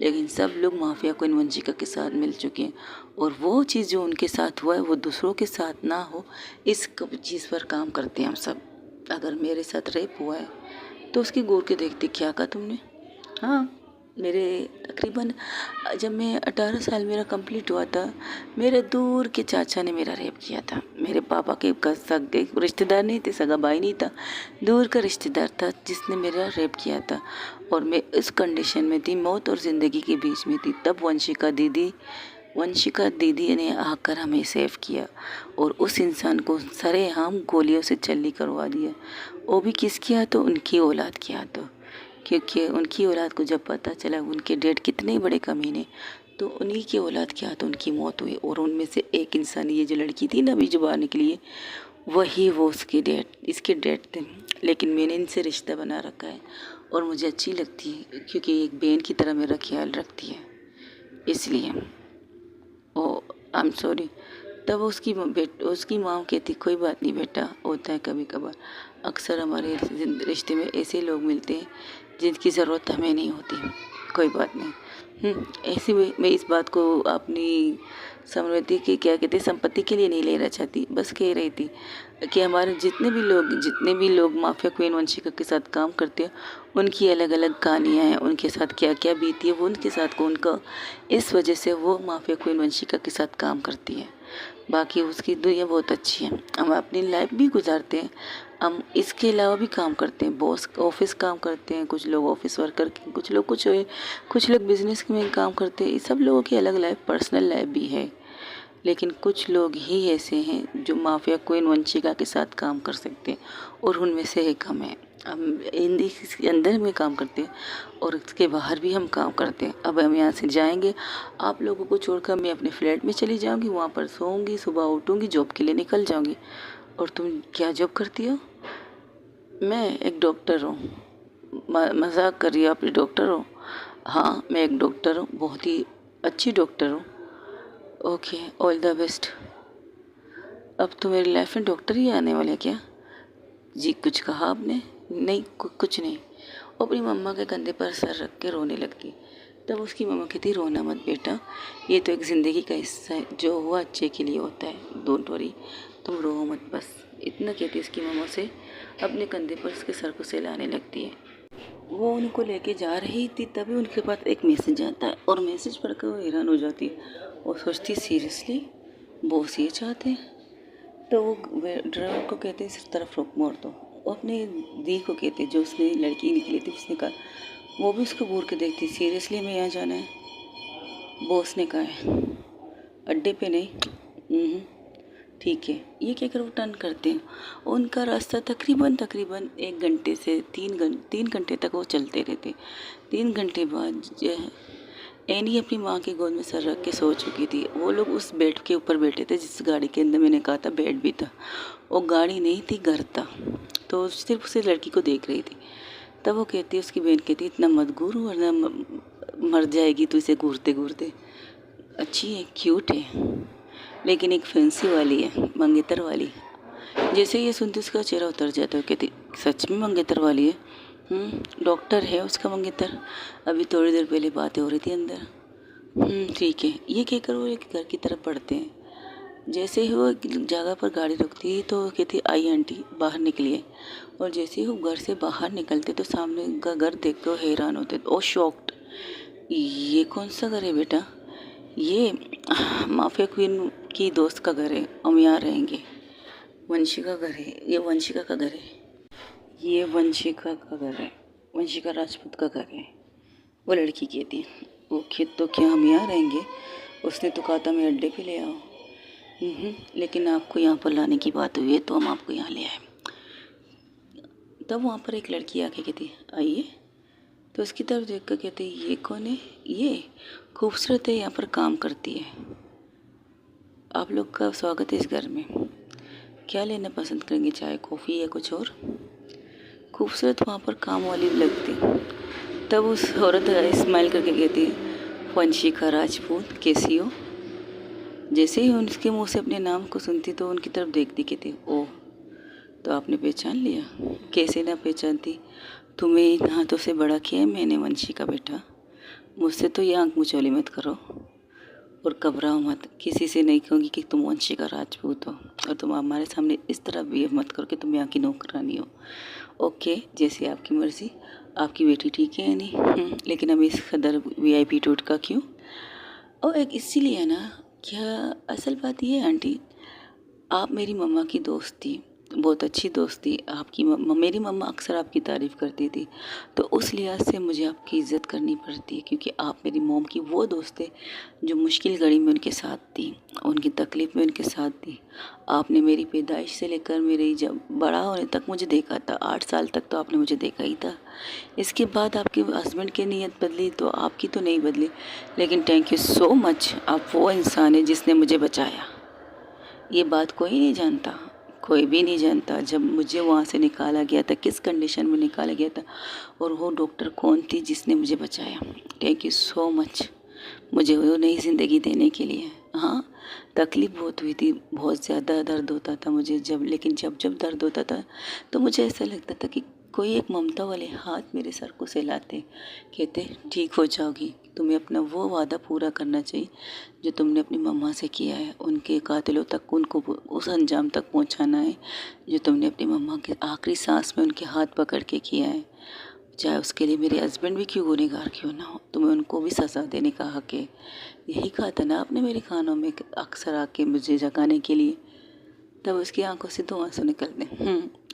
लेकिन सब लोग माफिया क्वीन वंशिका के साथ मिल चुके हैं। और वो चीज़ जो उनके साथ हुआ है वो दूसरों के साथ ना हो, इस चीज़ पर काम करते हैं हम सब। अगर मेरे साथ रेप हुआ है तो उसकी गौर के देखते, क्या कहा तुमने? हाँ, मेरे तकरीबन जब मैं 18 साल मेरा कंप्लीट हुआ था, मेरे दूर के चाचा ने मेरा रेप किया था। मेरे पापा के सगे रिश्तेदार नहीं थे, सगा भाई नहीं था, दूर का रिश्तेदार था जिसने मेरा रेप किया था। और मैं इस कंडीशन में थी, मौत और ज़िंदगी के बीच में थी। तब वंशिका दीदी ने आकर हमें सेव किया और उस इंसान को सरेआम गोलियों से चल्ली करवा दिया। वो भी किसके हाथों? उनकी औलाद के हाथों। क्योंकि उनकी औलाद को जब पता चला उनके डैड कितने बड़े कमीने, तो उन्हीं की औलाद के हाथों उनकी मौत हुई। और उनमें से एक इंसान, ये जो लड़की थी ना अभी जो बाहर निकली है, वही वो इसके डैड थे। लेकिन मैंने इनसे रिश्ता बना रखा है और मुझे अच्छी लगती है, क्योंकि एक बहन की तरह मेरा ख्याल रखती है, इसलिए। ओ आई एम सॉरी। तब उसकी माँ कहती कोई बात नहीं बेटा, होता है कभी कभार। अक्सर हमारे रिश्ते में ऐसे लोग मिलते हैं जिनकी ज़रूरत हमें नहीं होती। कोई बात नहीं। ऐसे में मैं इस बात को अपनी समृद्धि की, क्या कहते हैं, संपत्ति के लिए नहीं लेना चाहती। बस कह रही थी कि हमारे जितने भी लोग माफिया क्वीन वंशिका के साथ काम करते हैं, उनकी अलग अलग कहानियाँ हैं, उनके साथ क्या क्या बीती है वो उनके साथ को उनका, इस वजह से वो माफिया क्वीन वंशिका के साथ काम करती है। बाकी उसकी दुनिया बहुत अच्छी है। हम अपनी लाइफ भी गुजारते हैं, हम इसके अलावा भी काम करते हैं। बॉस ऑफिस काम करते हैं, कुछ लोग ऑफिस वर्कर, कुछ लोग कुछ लोग बिजनेस में काम करते हैं। सब लोगों की अलग लाइफ, पर्सनल लाइफ भी है। लेकिन कुछ लोग ही ऐसे हैं जो माफिया क्वीन वंशिका के साथ काम कर सकते हैं, और उनमें से एक हम हैं। हम हिंदी के अंदर में काम करते हैं और इसके बाहर भी हम काम करते हैं। अब हम यहाँ से जाएंगे, आप लोगों को छोड़कर मैं अपने फ्लैट में चली जाऊँगी, वहाँ पर सोऊंगी, सुबह उठूँगी, जॉब के लिए निकल जाऊँगी। और तुम क्या जॉब करती हो? मैं एक डॉक्टर हूँ। मजाक कर रही हो? आप डॉक्टर हो? हाँ, मैं एक डॉक्टर हूँ, बहुत ही अच्छी डॉक्टर हूँ। Okay, all the best. अब तो मेरी लाइफ में डॉक्टर ही आने वाले हैं क्या? जी कुछ कहा आपने? नहीं कुछ नहीं। वो अपनी मम्मा के कंधे पर सर रख के रोने लगती। तब उसकी मम्मा कहती रोना मत बेटा, ये तो एक ज़िंदगी का हिस्सा है, जो हुआ अच्छे के लिए होता है, डोंट वरी, तुम रो मत बस। इतना कहती उसकी मम्मा से अपने कंधे पर उसके सर को सहलाने लगती है। वो उनको लेके जा रही थी तभी उनके पास एक मैसेज आता है और मैसेज पढ़कर वो हैरान हो जाती है। वो सोचती सीरियसली बॉस ये चाहते हैं? तो वो ड्राइवर को कहते इस तरफ रोक मोड़ दो। वो अपने दी को कहते जो उसने लड़की निकली थी उसने कहा, वो भी उसको घूर के देखती सीरियसली हमें यहाँ जाना है? बॉस ने कहा है अड्डे पे नहीं। ठीक है। ये कहकर वो टर्न करते हैं। उनका रास्ता तकरीबन 1 घंटे से 3 घंटे तक वो चलते रहते। 3 घंटे बाद जो है एनी अपनी माँ की गोद में सर रख के सो चुकी थी। वो लोग उस बेड के ऊपर बैठे थे जिस गाड़ी के अंदर मैंने कहा था बेड भी था। वो गाड़ी नहीं थी, घर था। तो सिर्फ उसे लड़की को देख रही थी। तब वो कहती, उसकी बहन कहती इतना मत घूर वरना मर जाएगी तू इसे घूरते घूरते। अच्छी है, क्यूट है, लेकिन एक फैंसी वाली है, मंगेतर वाली। जैसे ये सुनती उसका चेहरा उतर जाता है। कहती सच में मंगेतर वाली है? डॉक्टर है उसका मंगेतर। अभी थोड़ी देर पहले बातें हो रही थी अंदर। ठीक है। ये कहकर वो एक घर की तरफ बढ़ते हैं। जैसे ही वो जगह पर गाड़ी रुकती है तो वो कहती आई आंटी बाहर निकलिए। और जैसे ही वो घर से बाहर निकलते तो सामने का घर देख कर हैरान होते ओ शॉक्ड। ये कौन सा घर है बेटा? ये माफिया क्वीन की दोस्त का घर है, हम यहाँ रहेंगे। वंशिका घर है, ये वंशिका का घर है, ये वंशिका का घर है, वंशिका राजपूत का घर है। वो लड़की कहती है ओके तो क्या हम यहाँ रहेंगे? उसने तो कहा था मैं अड्डे पे ले आओ। लेकिन आपको यहाँ पर लाने की बात हुई है तो हम आपको यहाँ ले आए। तब वहाँ पर एक लड़की आके कहती आइए। तो उसकी तरफ देख कर कहते ये कौन है? ये खूबसूरत है, यहाँ पर काम करती है। आप लोग का स्वागत है इस घर में। क्या लेना पसंद करेंगे, चाय कॉफ़ी या कुछ और? खूबसूरत वहाँ पर काम वाली लगती। तब उस औरत स्माइल करके कहती वंशिका राजपूत कैसी हो? जैसे ही उसके मुंह से अपने नाम को सुनती तो उनकी तरफ देखती कहती ओह तो आपने पहचान लिया। कैसे ना पहचानती, तुम्हें इन हाथों से बड़ा किया है मैंने वंशिका बेटा। मुझसे तो ये आंख मुचौली मत करो और घबराओ मत। किसी से नहीं कहूँगी कि तुम वंशिका राजपूत हो और तुम हमारे सामने इस तरह बिहेव मत करो कि तुम यहाँ की नौकरानी हो। ओके जैसे आपकी मर्ज़ी। आपकी बेटी ठीक है या नहीं? लेकिन अभी इस कदर VIP टूट का क्यों? और एक इसीलिए है ना। क्या असल बात ये है आंटी, आप मेरी मम्मा की दोस्त थी, बहुत अच्छी दोस्त थी आपकी मेरी मम्मा अक्सर आपकी तारीफ़ करती थी। तो उस लिहाज से मुझे आपकी इज़्ज़त करनी पड़ती है क्योंकि आप मेरी मॉम की वो दोस्त थे जो मुश्किल घड़ी में उनके साथ थी, उनकी तकलीफ़ में उनके साथ थी। आपने मेरी पैदाइश से लेकर मेरे जब बड़ा होने तक मुझे देखा था। 8 साल तक तो आपने मुझे देखा ही था। इसके बाद आपके हस्बैंड की नीयत बदली तो आपकी तो नहीं बदली। लेकिन थैंक यू सो मच, आप वो इंसान है जिसने मुझे बचाया। ये बात कोई नहीं जानता, कोई भी नहीं जानता जब मुझे वहाँ से निकाला गया था, किस कंडीशन में निकाला गया था और वो डॉक्टर कौन थी जिसने मुझे बचाया। थैंक यू सो मच मुझे वो नई ज़िंदगी देने के लिए। हाँ तकलीफ़ बहुत हुई थी, बहुत ज़्यादा दर्द होता था मुझे लेकिन जब दर्द होता था तो मुझे ऐसा लगता था कि कोई एक ममता वाले हाथ मेरे सर को सहलाते, कहते ठीक हो जाओगी। तुम्हें अपना वो वादा पूरा करना चाहिए जो तुमने अपनी मम्मा से किया है। उनके कातिलों तक उनको उस अंजाम तक पहुंचाना है जो तुमने अपनी मम्मा के आखिरी सांस में उनके हाथ पकड़ के किया है। चाहे उसके लिए मेरे हस्बैंड भी क्यों गुनहगार क्यों ना हो, तुम्हें उनको भी सज़ा देने का हक है। यही कहा था ना आपने मेरे कानों में अक्सर आके मुझे जगाने के लिए। तब उसकी आंखों से 2 आंसू निकलते।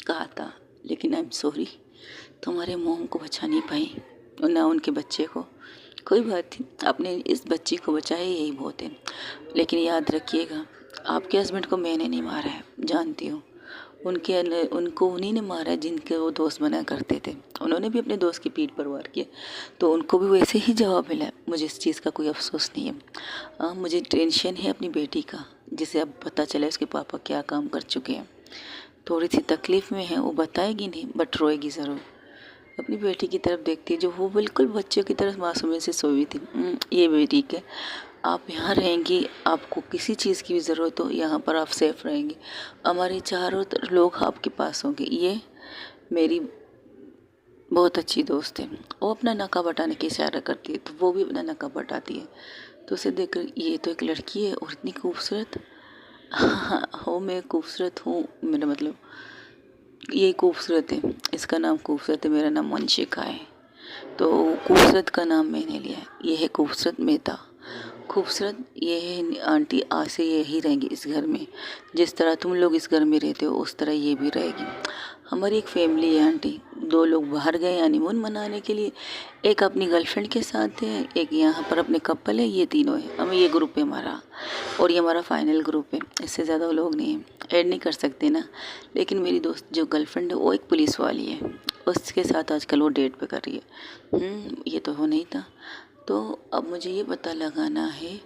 कहा था लेकिन आई एम सॉरी, तुम्हारे मोम को बचा नहीं पाई और ना उनके बच्चे को। कोई बात नहीं, आपने इस बच्ची को बचाया यही बहुत है। लेकिन याद रखिएगा आपके हस्बैंड को मैंने नहीं मारा है, जानती हूँ। उनको उन्हीं ने मारा है जिनके वो दोस्त बना करते थे। उन्होंने भी अपने दोस्त की पीठ पर वार किया तो उनको भी वैसे ही जवाब मिला। मुझे इस चीज़ का कोई अफसोस नहीं है। मुझे टेंशन है अपनी बेटी का, जिसे अब पता चला उसके पापा क्या काम कर चुके हैं। थोड़ी सी तकलीफ़ में है, वो बताएगी नहीं बट रोएगी ज़रूर। अपनी बेटी की तरफ देखती है जो वो बिल्कुल बच्चों की तरफ मासूमियत से सोई थी। ये भी ठीक है, आप यहाँ रहेंगी, आपको किसी चीज़ की भी ज़रूरत हो यहाँ पर आप सेफ रहेंगे। हमारे चारों लोग आपके पास होंगे। ये मेरी बहुत अच्छी दोस्त है। वो अपना नकाब हटाने की इशारा करती है तो वो भी अपना नकाब हटाती है। तो उसे देखकर ये तो एक लड़की है और इतनी खूबसूरत। हाँ हो, मैं खूबसूरत हूँ, मेरा मतलब ये खूबसूरत है, इसका नाम खूबसूरत है, मेरा नाम वंशिका है। तो खूबसूरत का नाम मैंने लिया है। ये है खूबसूरत मेहता। खूबसूरत ये है आंटी, आज से यही रहेंगी इस घर में। जिस तरह तुम लोग इस घर में रहते हो उस तरह ये भी रहेगी। हमारी एक फैमिली है आंटी। दो लोग बाहर गए हनीमून मनाने के लिए, एक अपनी गर्लफ्रेंड के साथ है, एक यहाँ पर अपने कपल है। ये तीनों है, हमें ये ग्रुप है हमारा, और ये हमारा फाइनल ग्रुप है। इससे ज़्यादा लोग नहीं हैं, ऐड नहीं कर सकते ना। लेकिन मेरी दोस्त जो गर्लफ्रेंड है वो एक पुलिस वाली है, उसके साथ आजकल वो डेट पे कर रही है। ये तो हो नहीं था। तो अब मुझे ये पता लगाना है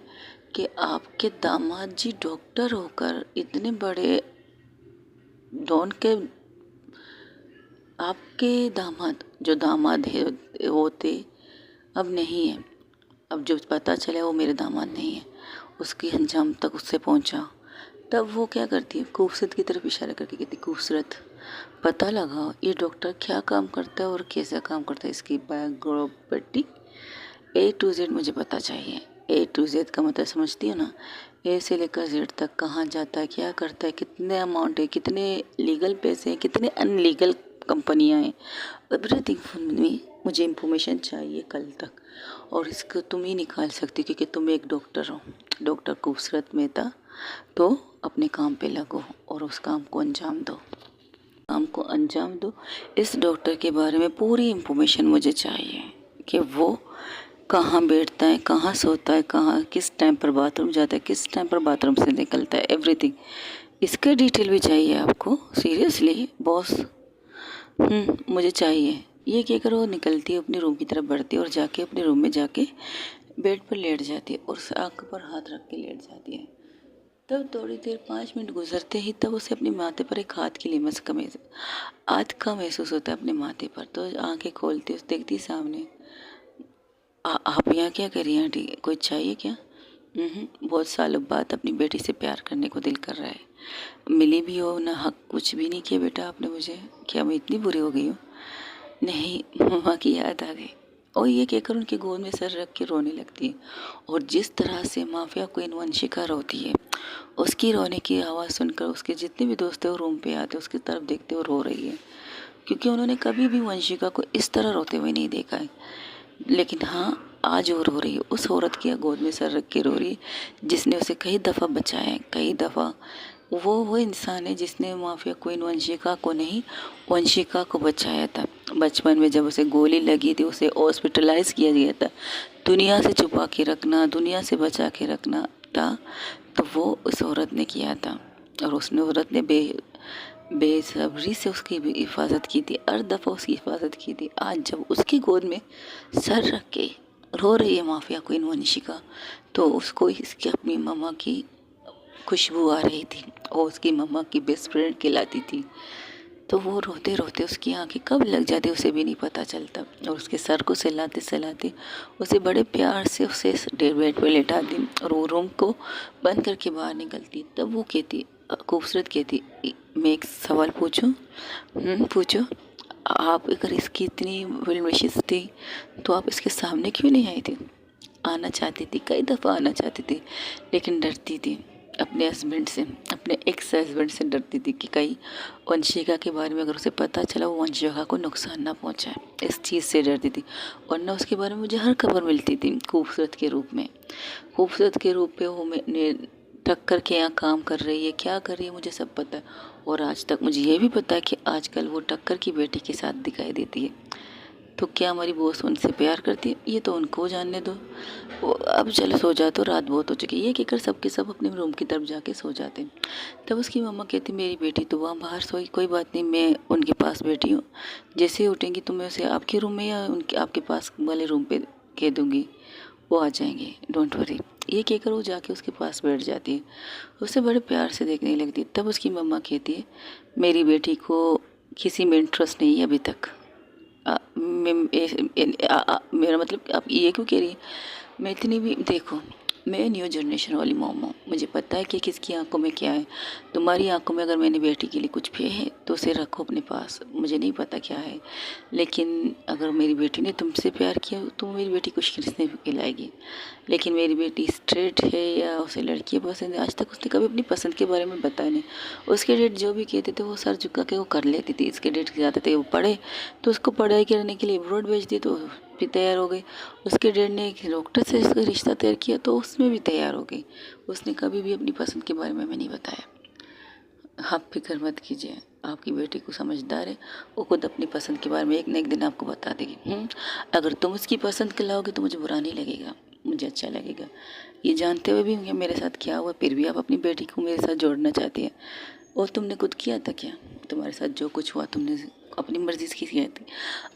कि आपके दामाद जी डॉक्टर होकर इतने बड़े डॉन के, आपके दामाद जो दामाद है होते अब नहीं है। अब जो पता चला वो मेरे दामाद नहीं है, उसकी अंजाम तक उससे पहुंचा। तब वो क्या करती है, खूबसूरत की तरफ इशारा करके कहती, खूबसूरत पता लगाओ ये डॉक्टर क्या काम करता है और कैसा काम करता है, इसकी बायोग्राफी A to Z मुझे पता चाहिए। A to Z का मतलब समझती हो ना, ए से लेकर जेड तक कहाँ जाता है, क्या करता है, कितने अमाउंट है, कितने लीगल पैसे हैं, कितने अनलीगल कंपनियां हैं, एवरीथिंग मुझे इंफॉर्मेशन चाहिए कल तक। और इसको तुम ही निकाल सकती हो क्योंकि तुम एक डॉक्टर हो, डॉक्टर खूबसूरत मेहता। तो अपने काम पे लगो और उस काम को अंजाम दो, काम को अंजाम दो। इस डॉक्टर के बारे में पूरी इंफॉर्मेशन मुझे चाहिए कि वो कहाँ बैठता है, कहाँ सोता है, कहाँ किस टाइम पर बाथरूम जाता है, किस टाइम पर बाथरूम से निकलता है, एवरीथिंग। इसका डिटेल भी चाहिए आपको, सीरियसली बॉस। मुझे चाहिए। ये क्या करो, निकलती है अपने रूम की तरफ बढ़ती है और जाके अपने रूम में जाके बेड पर लेट जाती है और आँख पर हाथ रख के लेट जाती है। तब थोड़ी देर 5 मिनट गुजरते ही तब उसे अपने माथे पर एक हाथ की लिमस का हाथ का महसूस होता है अपने माथे पर। तो आंखें खोलती है, देखती सामने। आप यहाँ क्या कर रही हैं आंटी, कोई चाहिए क्या? बहुत सालों बाद अपनी बेटी से प्यार करने को दिल कर रहा है। मिली भी हो ना, हक कुछ भी नहीं किया बेटा आपने मुझे, क्या मैं इतनी बुरी हो गई हूँ? नहीं, मम्मा की याद आ गई। और ये कहकर उनकी गोद में सर रख के रोने लगती है। और जिस तरह से माफिया क्वीन वंशिका रोती है, उसकी रोने की आवाज़ सुनकर उसके जितने भी दोस्त हैं वो रूम पे आते, उसकी तरफ देखते और रो रही है, क्योंकि उन्होंने कभी भी वंशिका को इस तरह रोते हुए नहीं देखा है। लेकिन हाँ, आज वो रो रही है, उस औरत की गोद में सर रख के रो रही है जिसने उसे कई दफ़ा बचाया है, कई दफ़ा। वो इंसान है जिसने माफिया क्वीन वंशिका को नहीं, वंशिका को बचाया था। बचपन में जब उसे गोली लगी थी, उसे हॉस्पिटलाइज किया गया था। दुनिया से छुपा के रखना, दुनिया से बचा के रखना था, तो वो उस औरत ने किया था। और उसने औरत ने बेसब्री से उसकी भी हिफाजत की थी, हर दफ़ा उसकी हिफाजत की थी। आज जब उसकी गोद में सर रख के रो रही है माफिया क्वीन वंशिका, तो उसको इसकी अपनी मम्मा की खुशबू आ रही थी और उसकी मम्मा की बेस्ट फ्रेंड कहलाती थी। तो वो रोते रोते उसकी आंखें कब लग जाती उसे भी नहीं पता चलता। और उसके सर को सहलाते सहलाते उसे बड़े प्यार से उसे बेड पर लेटाती और वो रूम को बंद करके बाहर निकलती। तब वो कहती, खूबसूरत कहती, मैं एक सवाल पूछूं? पूछो। आप अगर इसकी इतनी वेल विशेस थी तो आप इसके सामने क्यों नहीं आई थी? आना चाहती थी, कई दफ़ा आना चाहती थी, लेकिन डरती थी अपने हस्बैंड से, अपने एक्स हस्बैंड से डरती थी कि कहीं वंशिका के बारे में अगर उसे पता चला वो वंशिका को नुकसान ना पहुंचाए। इस चीज़ से डरती थी। वरना उसके बारे में मुझे हर खबर मिलती थी खूबसूरत के रूप में। खूबसूरत के रूप में वो मैंने टक्कर के यहाँ काम कर रही है, क्या कर रही है, मुझे सब पता है। और आज तक मुझे ये भी पता है कि आजकल वो टक्कर की बेटी के साथ दिखाई देती है। तो क्या हमारी बॉस उनसे प्यार करती है, ये तो उनको जानने दो। वो अब चलो सो जाते, रात बहुत हो चुकी है। ये कहकर सबके सब अपने रूम की तरफ जाके सो जाते हैं। तब उसकी मम्मा कहती, मेरी बेटी तो वहाँ बाहर सोई, कोई बात नहीं, मैं उनके पास बैठी हूँ, जैसे ही उठेंगी तो मैं उसे आपके रूम में या उनके आपके पास वाले रूम पे कह दूँगी, वो आ जाएंगे, डोंट वरी। ये कहकर वो जाके उसके पास बैठ जाती है, उसे बड़े प्यार से देखने लगती है। तब उसकी मम्मा कहती है, मेरी बेटी को किसी में इंटरेस्ट नहीं है अभी तक। मेरा मतलब आप ये क्यों कह रही है? मैं इतनी भी देखो, मैं न्यू जनरेशन वाली मॉम हूँ, मुझे पता है कि किसकी आंखों में क्या है। तुम्हारी आंखों में अगर मैंने बेटी के लिए कुछ भी है तो उसे रखो अपने पास, मुझे नहीं पता क्या है। लेकिन अगर मेरी बेटी ने तुमसे प्यार किया तो मेरी बेटी कुछ किसने खिलाएगी। लेकिन मेरी बेटी स्ट्रेट है या उसे लड़की पसंद है, आज तक उसने कभी अपनी पसंद के बारे में बताया नहीं। उसके डेट जो भी कहते थे वो सर झुका के वो कर लेती थी। इसके डेट जाते थे वो पढ़े तो उसको पढ़ाई करने के लिए अब्रॉड भेज दी तो भी तैयार हो गई। उसके डैड ने एक डॉक्टर से इसका रिश्ता तय किया तो उसमें भी तैयार हो गई। उसने कभी भी अपनी पसंद के बारे में हमें नहीं बताया। आप फिक्र मत कीजिए, आपकी बेटी को समझदार है, वो खुद अपनी पसंद के बारे में एक न एक दिन आपको बता देगी। अगर तुम उसकी पसंद के लाओगे तो मुझे बुरा नहीं लगेगा, मुझे अच्छा लगेगा। ये जानते हुए भी मेरे साथ क्या हुआ फिर भी आप अपनी बेटी को मेरे साथ जोड़ना चाहती है। और तुमने खुद किया था क्या? तुम्हारे साथ जो कुछ हुआ तुमने अपनी मर्ज़ी से किया था?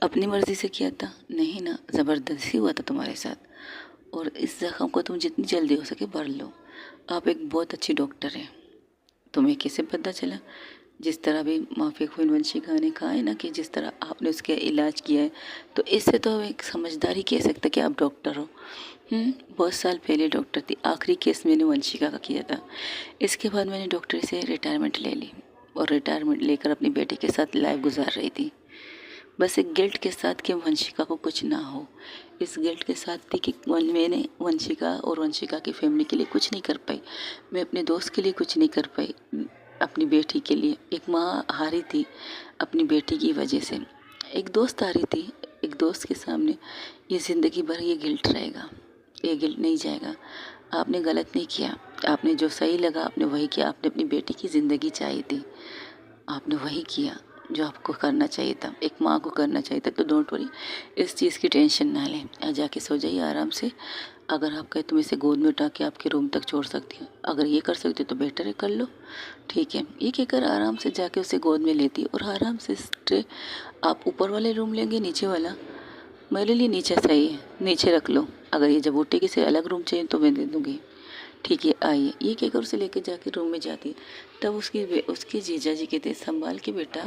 अपनी मर्ज़ी से किया था? नहीं ना, ज़बरदस्ती हुआ था तुम्हारे साथ। और इस ज़ख्म को तुम जितनी जल्दी हो सके भर लो। आप एक बहुत अच्छी डॉक्टर हैं। तुम्हें कैसे पता चला? जिस तरह भी माफिया क्वीन वंशिका ने कहा है ना कि जिस तरह आपने उसका इलाज किया है, तो इससे तो एक समझदारी कह सकता कि आप डॉक्टर हो। बहुत साल पहले डॉक्टर थी, आखिरी केस मैंने वंशिका का किया था। इसके बाद मैंने डॉक्टरी से रिटायरमेंट ले ली और रिटायरमेंट लेकर अपनी बेटी के साथ लाइफ गुजार रही थी। बस एक गिल्ट के साथ कि वंशिका को कुछ ना हो। इस गिल्ट के साथ थी कि मैंने वंशिका और वंशिका की फैमिली के लिए कुछ नहीं कर पाई। मैं अपने दोस्त के लिए कुछ नहीं कर पाई, अपनी बेटी के लिए। एक माँ हारी थी अपनी बेटी की वजह से, एक दोस्त हारी थी। एक दोस्त के सामने ये ज़िंदगी भर ये गिल्ट रहेगा, ये गिल्ट नहीं जाएगा। आपने गलत नहीं किया, आपने जो सही लगा आपने वही किया। आपने अपनी बेटी की ज़िंदगी चाही थी, आपने वही किया जो आपको करना चाहिए था, एक माँ को करना चाहिए था। तो डोंट वरी, इस चीज़ की टेंशन ना लें, आज जाके सो जाइए आराम से। अगर आप कहें तुम इसे गोद में उठा के आपके रूम तक छोड़ सकती हो, अगर ये कर सकती हो तो बेटर है, कर लो, ठीक है। ये कहकर आराम से जाके उसे गोद में लेती और आराम से आप ऊपर वाले रूम लेंगे नीचे वाला? मेरे लिए नीचे सही है, नीचे रख लो। अगर ये जब उठेगी से अलग रूम चाहिए तो मैं दे दूँगी, ठीक है आइए। ये कहकर उसे लेके जाके रूम में जाती। तब उसके जीजा जी कहते संभाल के बेटा।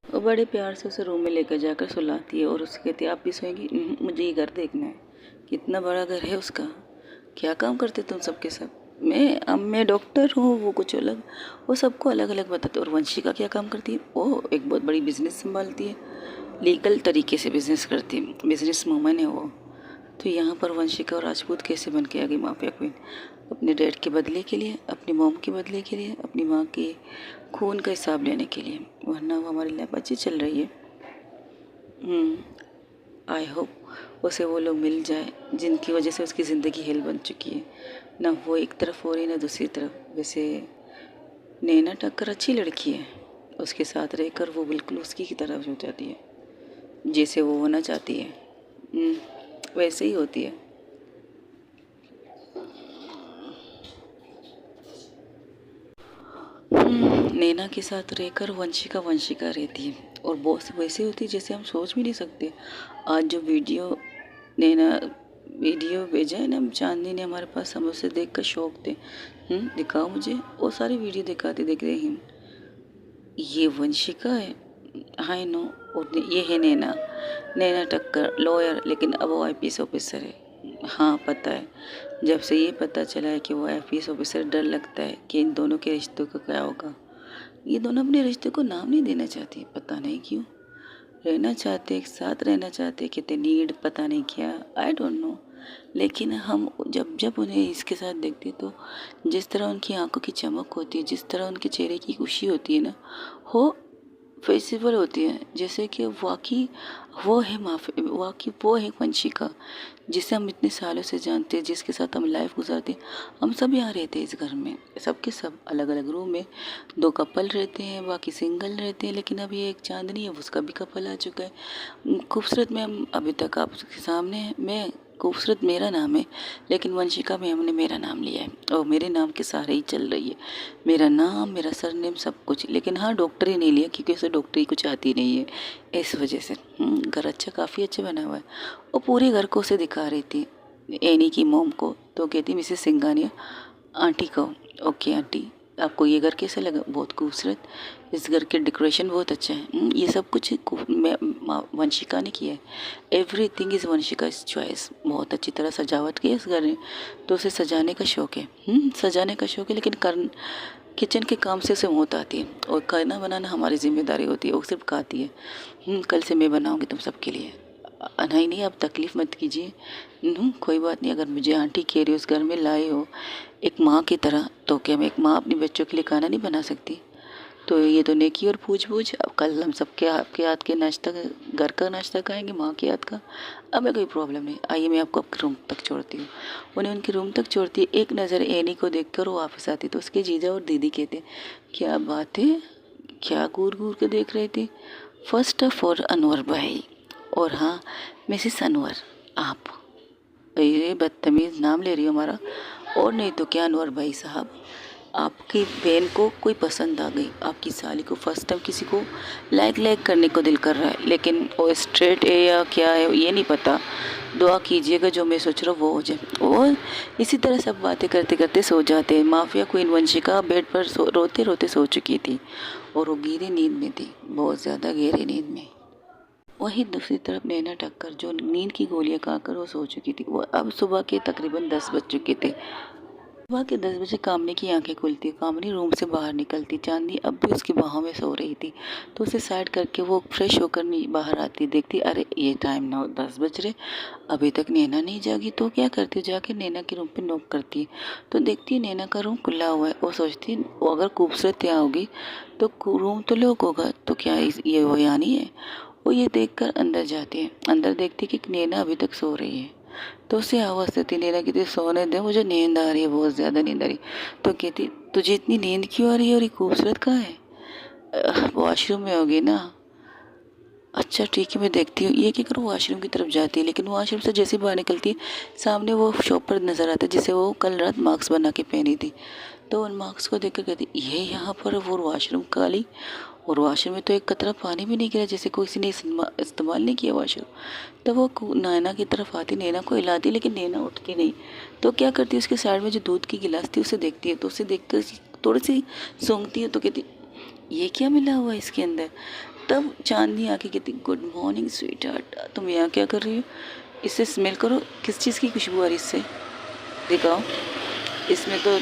वो बड़े प्यार से उसे रूम में लेकर जाकर सुलाती है और उसे कहती है आप भी सोएंगी? मुझे ये घर देखना है। कितना बड़ा घर है उसका, क्या काम करते तुम सबके सब? मैं डॉक्टर हूँ, वो कुछ अलग, वो सबको अलग अलग बताते। और वंशिका क्या काम करती है? वो एक बहुत बड़ी बिजनेस संभालती है, लीगल तरीके से बिजनेस करती है, बिजनेस वूमन है वो। तो यहाँ पर वंशिका और राजपूत कैसे बन के आ गई माफिया क्वीन? अपने डैड के बदले के लिए, अपनी मॉम के बदले के लिए, अपनी माँ के खून का हिसाब लेने के लिए। वरना वो हमारी लाइफ अच्छी चल रही है। आई होप उसे वो लोग मिल जाए जिनकी वजह से उसकी ज़िंदगी हेल बन चुकी है। ना वो एक तरफ हो रही ना दूसरी तरफ। वैसे नैना टक्कर अच्छी लड़की है, उसके साथ रहकर वो बिल्कुल उसकी की तरफ हो जाती है, जैसे वो होना चाहती है वैसे ही होती है। नैना के साथ रहकर वंशिका वंशिका रहती है और बॉस वैसे होती है जैसे हम सोच भी नहीं सकते। आज जो नैना वीडियो भेजा है ना चांदनी ने हमारे पास, हम उसे देख कर शौक थे। दिखाओ मुझे, वो सारी वीडियो दिखाते देख रहे हैं। ये वंशिका है, हाय नो। और ये है नैना, नैना टक्कर लॉयर, लेकिन अब वो IPS ऑफिसर है। हाँ पता है, जब से ये पता चला है कि वो IPS ऑफिसर, डर लगता है कि इन दोनों के रिश्तों का क्या होगा। ये दोनों अपने रिश्ते को नाम नहीं देना चाहती, पता नहीं क्यों। रहना चाहते, एक साथ रहना चाहते, कहते नीड पता नहीं क्या, आई डोंट नो। लेकिन हम जब जब उन्हें इसके साथ देखते तो जिस तरह उनकी आंखों की चमक होती है, जिस तरह उनके चेहरे की खुशी होती है ना, वो फेस्टिवल होती है, जैसे कि वाकई वो है वंशिका, जिसे हम इतने सालों से जानते हैं, जिसके साथ हम लाइफ गुजारते हैं। हम सब यहाँ रहते हैं इस घर में, सबके सब अलग अलग रूम में, 2 कपल रहते हैं, बाकी सिंगल रहते हैं। लेकिन अभी एक चांदनी है, उसका भी कपल आ चुका है। खूबसूरत मैम अभी तक आपके सामने है। मैं खूबसूरत मेरा नाम है, लेकिन वंशिका मैम ने मेरा नाम लिया है और मेरे नाम के सहारे ही चल रही है, मेरा नाम, मेरा सरनेम, सब कुछ। लेकिन हाँ, डॉक्टर ही नहीं लिया क्योंकि उसे डॉक्टरी कुछ आती नहीं है, इस वजह से। घर अच्छा, काफ़ी अच्छा बना हुआ है। वो पूरे घर को उसे दिखा रही थी, एनी की मोम को। तो कहती मिसेस सिंघानिया आंटी को, ओके आंटी, आपको ये घर कैसा लगा? बहुत खूबसूरत, इस घर के डेकोरेशन बहुत अच्छा है। ये सब कुछ वंशिका ने किया है। Everything is Vanshika choice. बहुत अच्छी तरह सजावट की है इस घर ने, तो उसे सजाने का शौक़ है। सजाने का शौक़ है, लेकिन किचन के काम से उसे मौत आती है, और खाना बनाना हमारी जिम्मेदारी होती है, वो सिर्फ खाती है। कल से मैं बनाऊँगी तुम सबके लिए। नहीं नहीं, आप तकलीफ़ मत कीजिए। कोई बात नहीं, अगर मुझे आंटी कह रही हो उस घर में लाए हो एक माँ की तरह, तो क्या मैं एक माँ अपने बच्चों के लिए खाना नहीं बना सकती? तो ये तो नेकी और पूछ-बूछ। अब कल हम सबके आपके हाथ के नाश्ता, घर का नाश्ता खाएँगे, माँ के हाथ का। अब मैं कोई प्रॉब्लम नहीं। आइए, मैं आपको आपके रूम तक छोड़ती हूँ। उन्हें उनके रूम तक छोड़ती है। एक नज़र एनी को देखकर वो वापस आती, तो उसके जीजा और दीदी कहते, क्या बात है, क्या घूर-घूर के देख रहे थे? फर्स्ट ऑफ ऑल अनवर भाई, और हाँ मिसेस अनवर, आप ये बदतमीज़ नाम ले रही हो हमारा। और नहीं तो क्या अनवर भाई साहब, आपकी बहन को कोई पसंद आ गई, आपकी साली को फर्स्ट टाइम किसी को लाइक करने को दिल कर रहा है, लेकिन वो स्ट्रेट है या क्या है ये नहीं पता। दुआ कीजिएगा जो मैं सोच रहा हूँ वो हो जाए। और इसी तरह सब बातें करते करते सो जाते हैं। माफिया क्वीन वंशिका बेड पर रोते रोते सो चुकी थी, और वो गहरी नींद में थी, बहुत ज़्यादा गहरी नींद में। वहीं दूसरी तरफ नैना टक्कर, जो नींद की गोलियां खाकर वो सो चुकी थी, वो अब सुबह के तकरीबन 10 बज चुके थे। सुबह के 10 बजे कामनी की आंखें खुलती, कामनी रूम से बाहर निकलती। चांदनी अब भी उसकी बाहों में सो रही थी, तो उसे साइड करके वो फ्रेश होकर बाहर आती। देखती, अरे ये टाइम 9-10 बज रहे, अभी तक नैना नहीं जागी। तो क्या करती, जाके नैना के रूम पे नॉक करती है, तो देखती है नैना का रूम खुला हुआ है। वो सोचती वो अगर खूबसूरत यहाँ होगी तो रूम तो लॉक होगा, तो क्या ये वो यहाँ नहीं है? वो ये देखकर अंदर जाती है। अंदर देखती कि नैना अभी तक सो रही है, तो उससे आवाज़ देती, नैना कहती सोने दे, मुझे नींद आ रही है, बहुत ज़्यादा नींद आ रही। तो कहती तुझे इतनी नींद क्यों आ रही है, और ये खूबसूरत कहाँ है? वॉशरूम में होगी ना। अच्छा ठीक है, मैं देखती हूँ। ये क्या करूँ, वॉशरूम की तरफ जाती है, लेकिन वॉशरूम से जैसे बाहर निकलती है, सामने वो शॉपर नज़र आता है जिसे वो कल रात मास्क बना के पहनी थी। तो उन मास्क को देखकर कहती, ये यहाँ पर वो वॉशरूम खाली, और वॉशरूम में तो एक कतरा पानी भी नहीं गिरा, जैसे किसी ने इस्तेमाल नहीं किया वॉशरूम। तो वो नैना की तरफ आती, नैना को हिलाती, लेकिन नैना उठती नहीं। तो क्या करती है, उसके साइड में जो दूध की गिलास थी उसे देखती है, तो उसे देखकर थोड़ी सी सूंघती है, तो कहती ये क्या मिला हुआ है इसके अंदर? तब चांदनी आके कहती, गुड मॉर्निंग स्वीट हार्ट, तुम यहाँ क्या कर रही हो? इससे स्मेल करो, किस चीज़ की खुशबू आ रही है इससे, दिखाओ। इसमें तो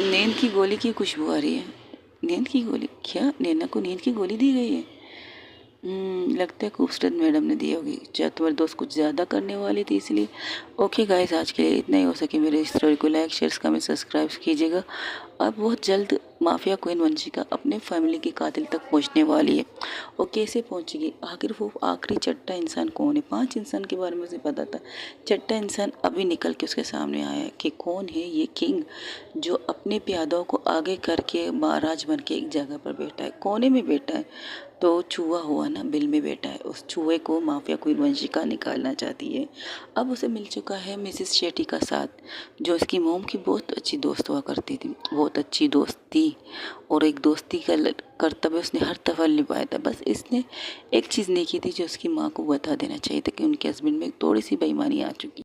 नींद की गोली की खुशबू आ रही है। नींद की गोली? क्या नैना को नींद की गोली दी गई है? लगता है खूबसूरत मैडम ने दी होगी, चाहे तुम्हारे दोस्त कुछ ज़्यादा करने वाली थी इसलिए। ओके गाइस, आज के लिए इतना ही। हो सके मेरे स्टोरी को लाइक शेयर कमेंट सब्सक्राइब कीजिएगा। और बहुत जल्द माफिया क्वीन वंशिका अपने फैमिली के कातिल तक पहुंचने वाली है। और कैसे पहुंचेगी, आखिर वो आखिरी चट्टा इंसान कौन है? 5 इंसान के बारे में उसे पता था, चट्टा इंसान अभी निकल के उसके सामने आया है कि कौन है ये किंग जो अपने प्यादों को आगे करके महाराज बन के एक जगह पर बैठा है, कोने में बैठा है। तो चूहा हुआ ना, बिल में बैठा है, उस चूहे को माफिया क्वीन वंशिका निकालना चाहती है। अब उसे मिल चुका है मिसेस शेट्टी का साथ, जो इसकी मोम की बहुत अच्छी दोस्त हुआ करती थी, बहुत अच्छी दोस्त थी। और एक दोस्ती का कर्तव्य उसने हर दफ़ा निभाया था। बस इसने एक चीज़ नहीं की थी जो उसकी माँ को बता देना चाहिए था कि उनके हस्बैंड में थोड़ी सी बेईमानी आ चुकी।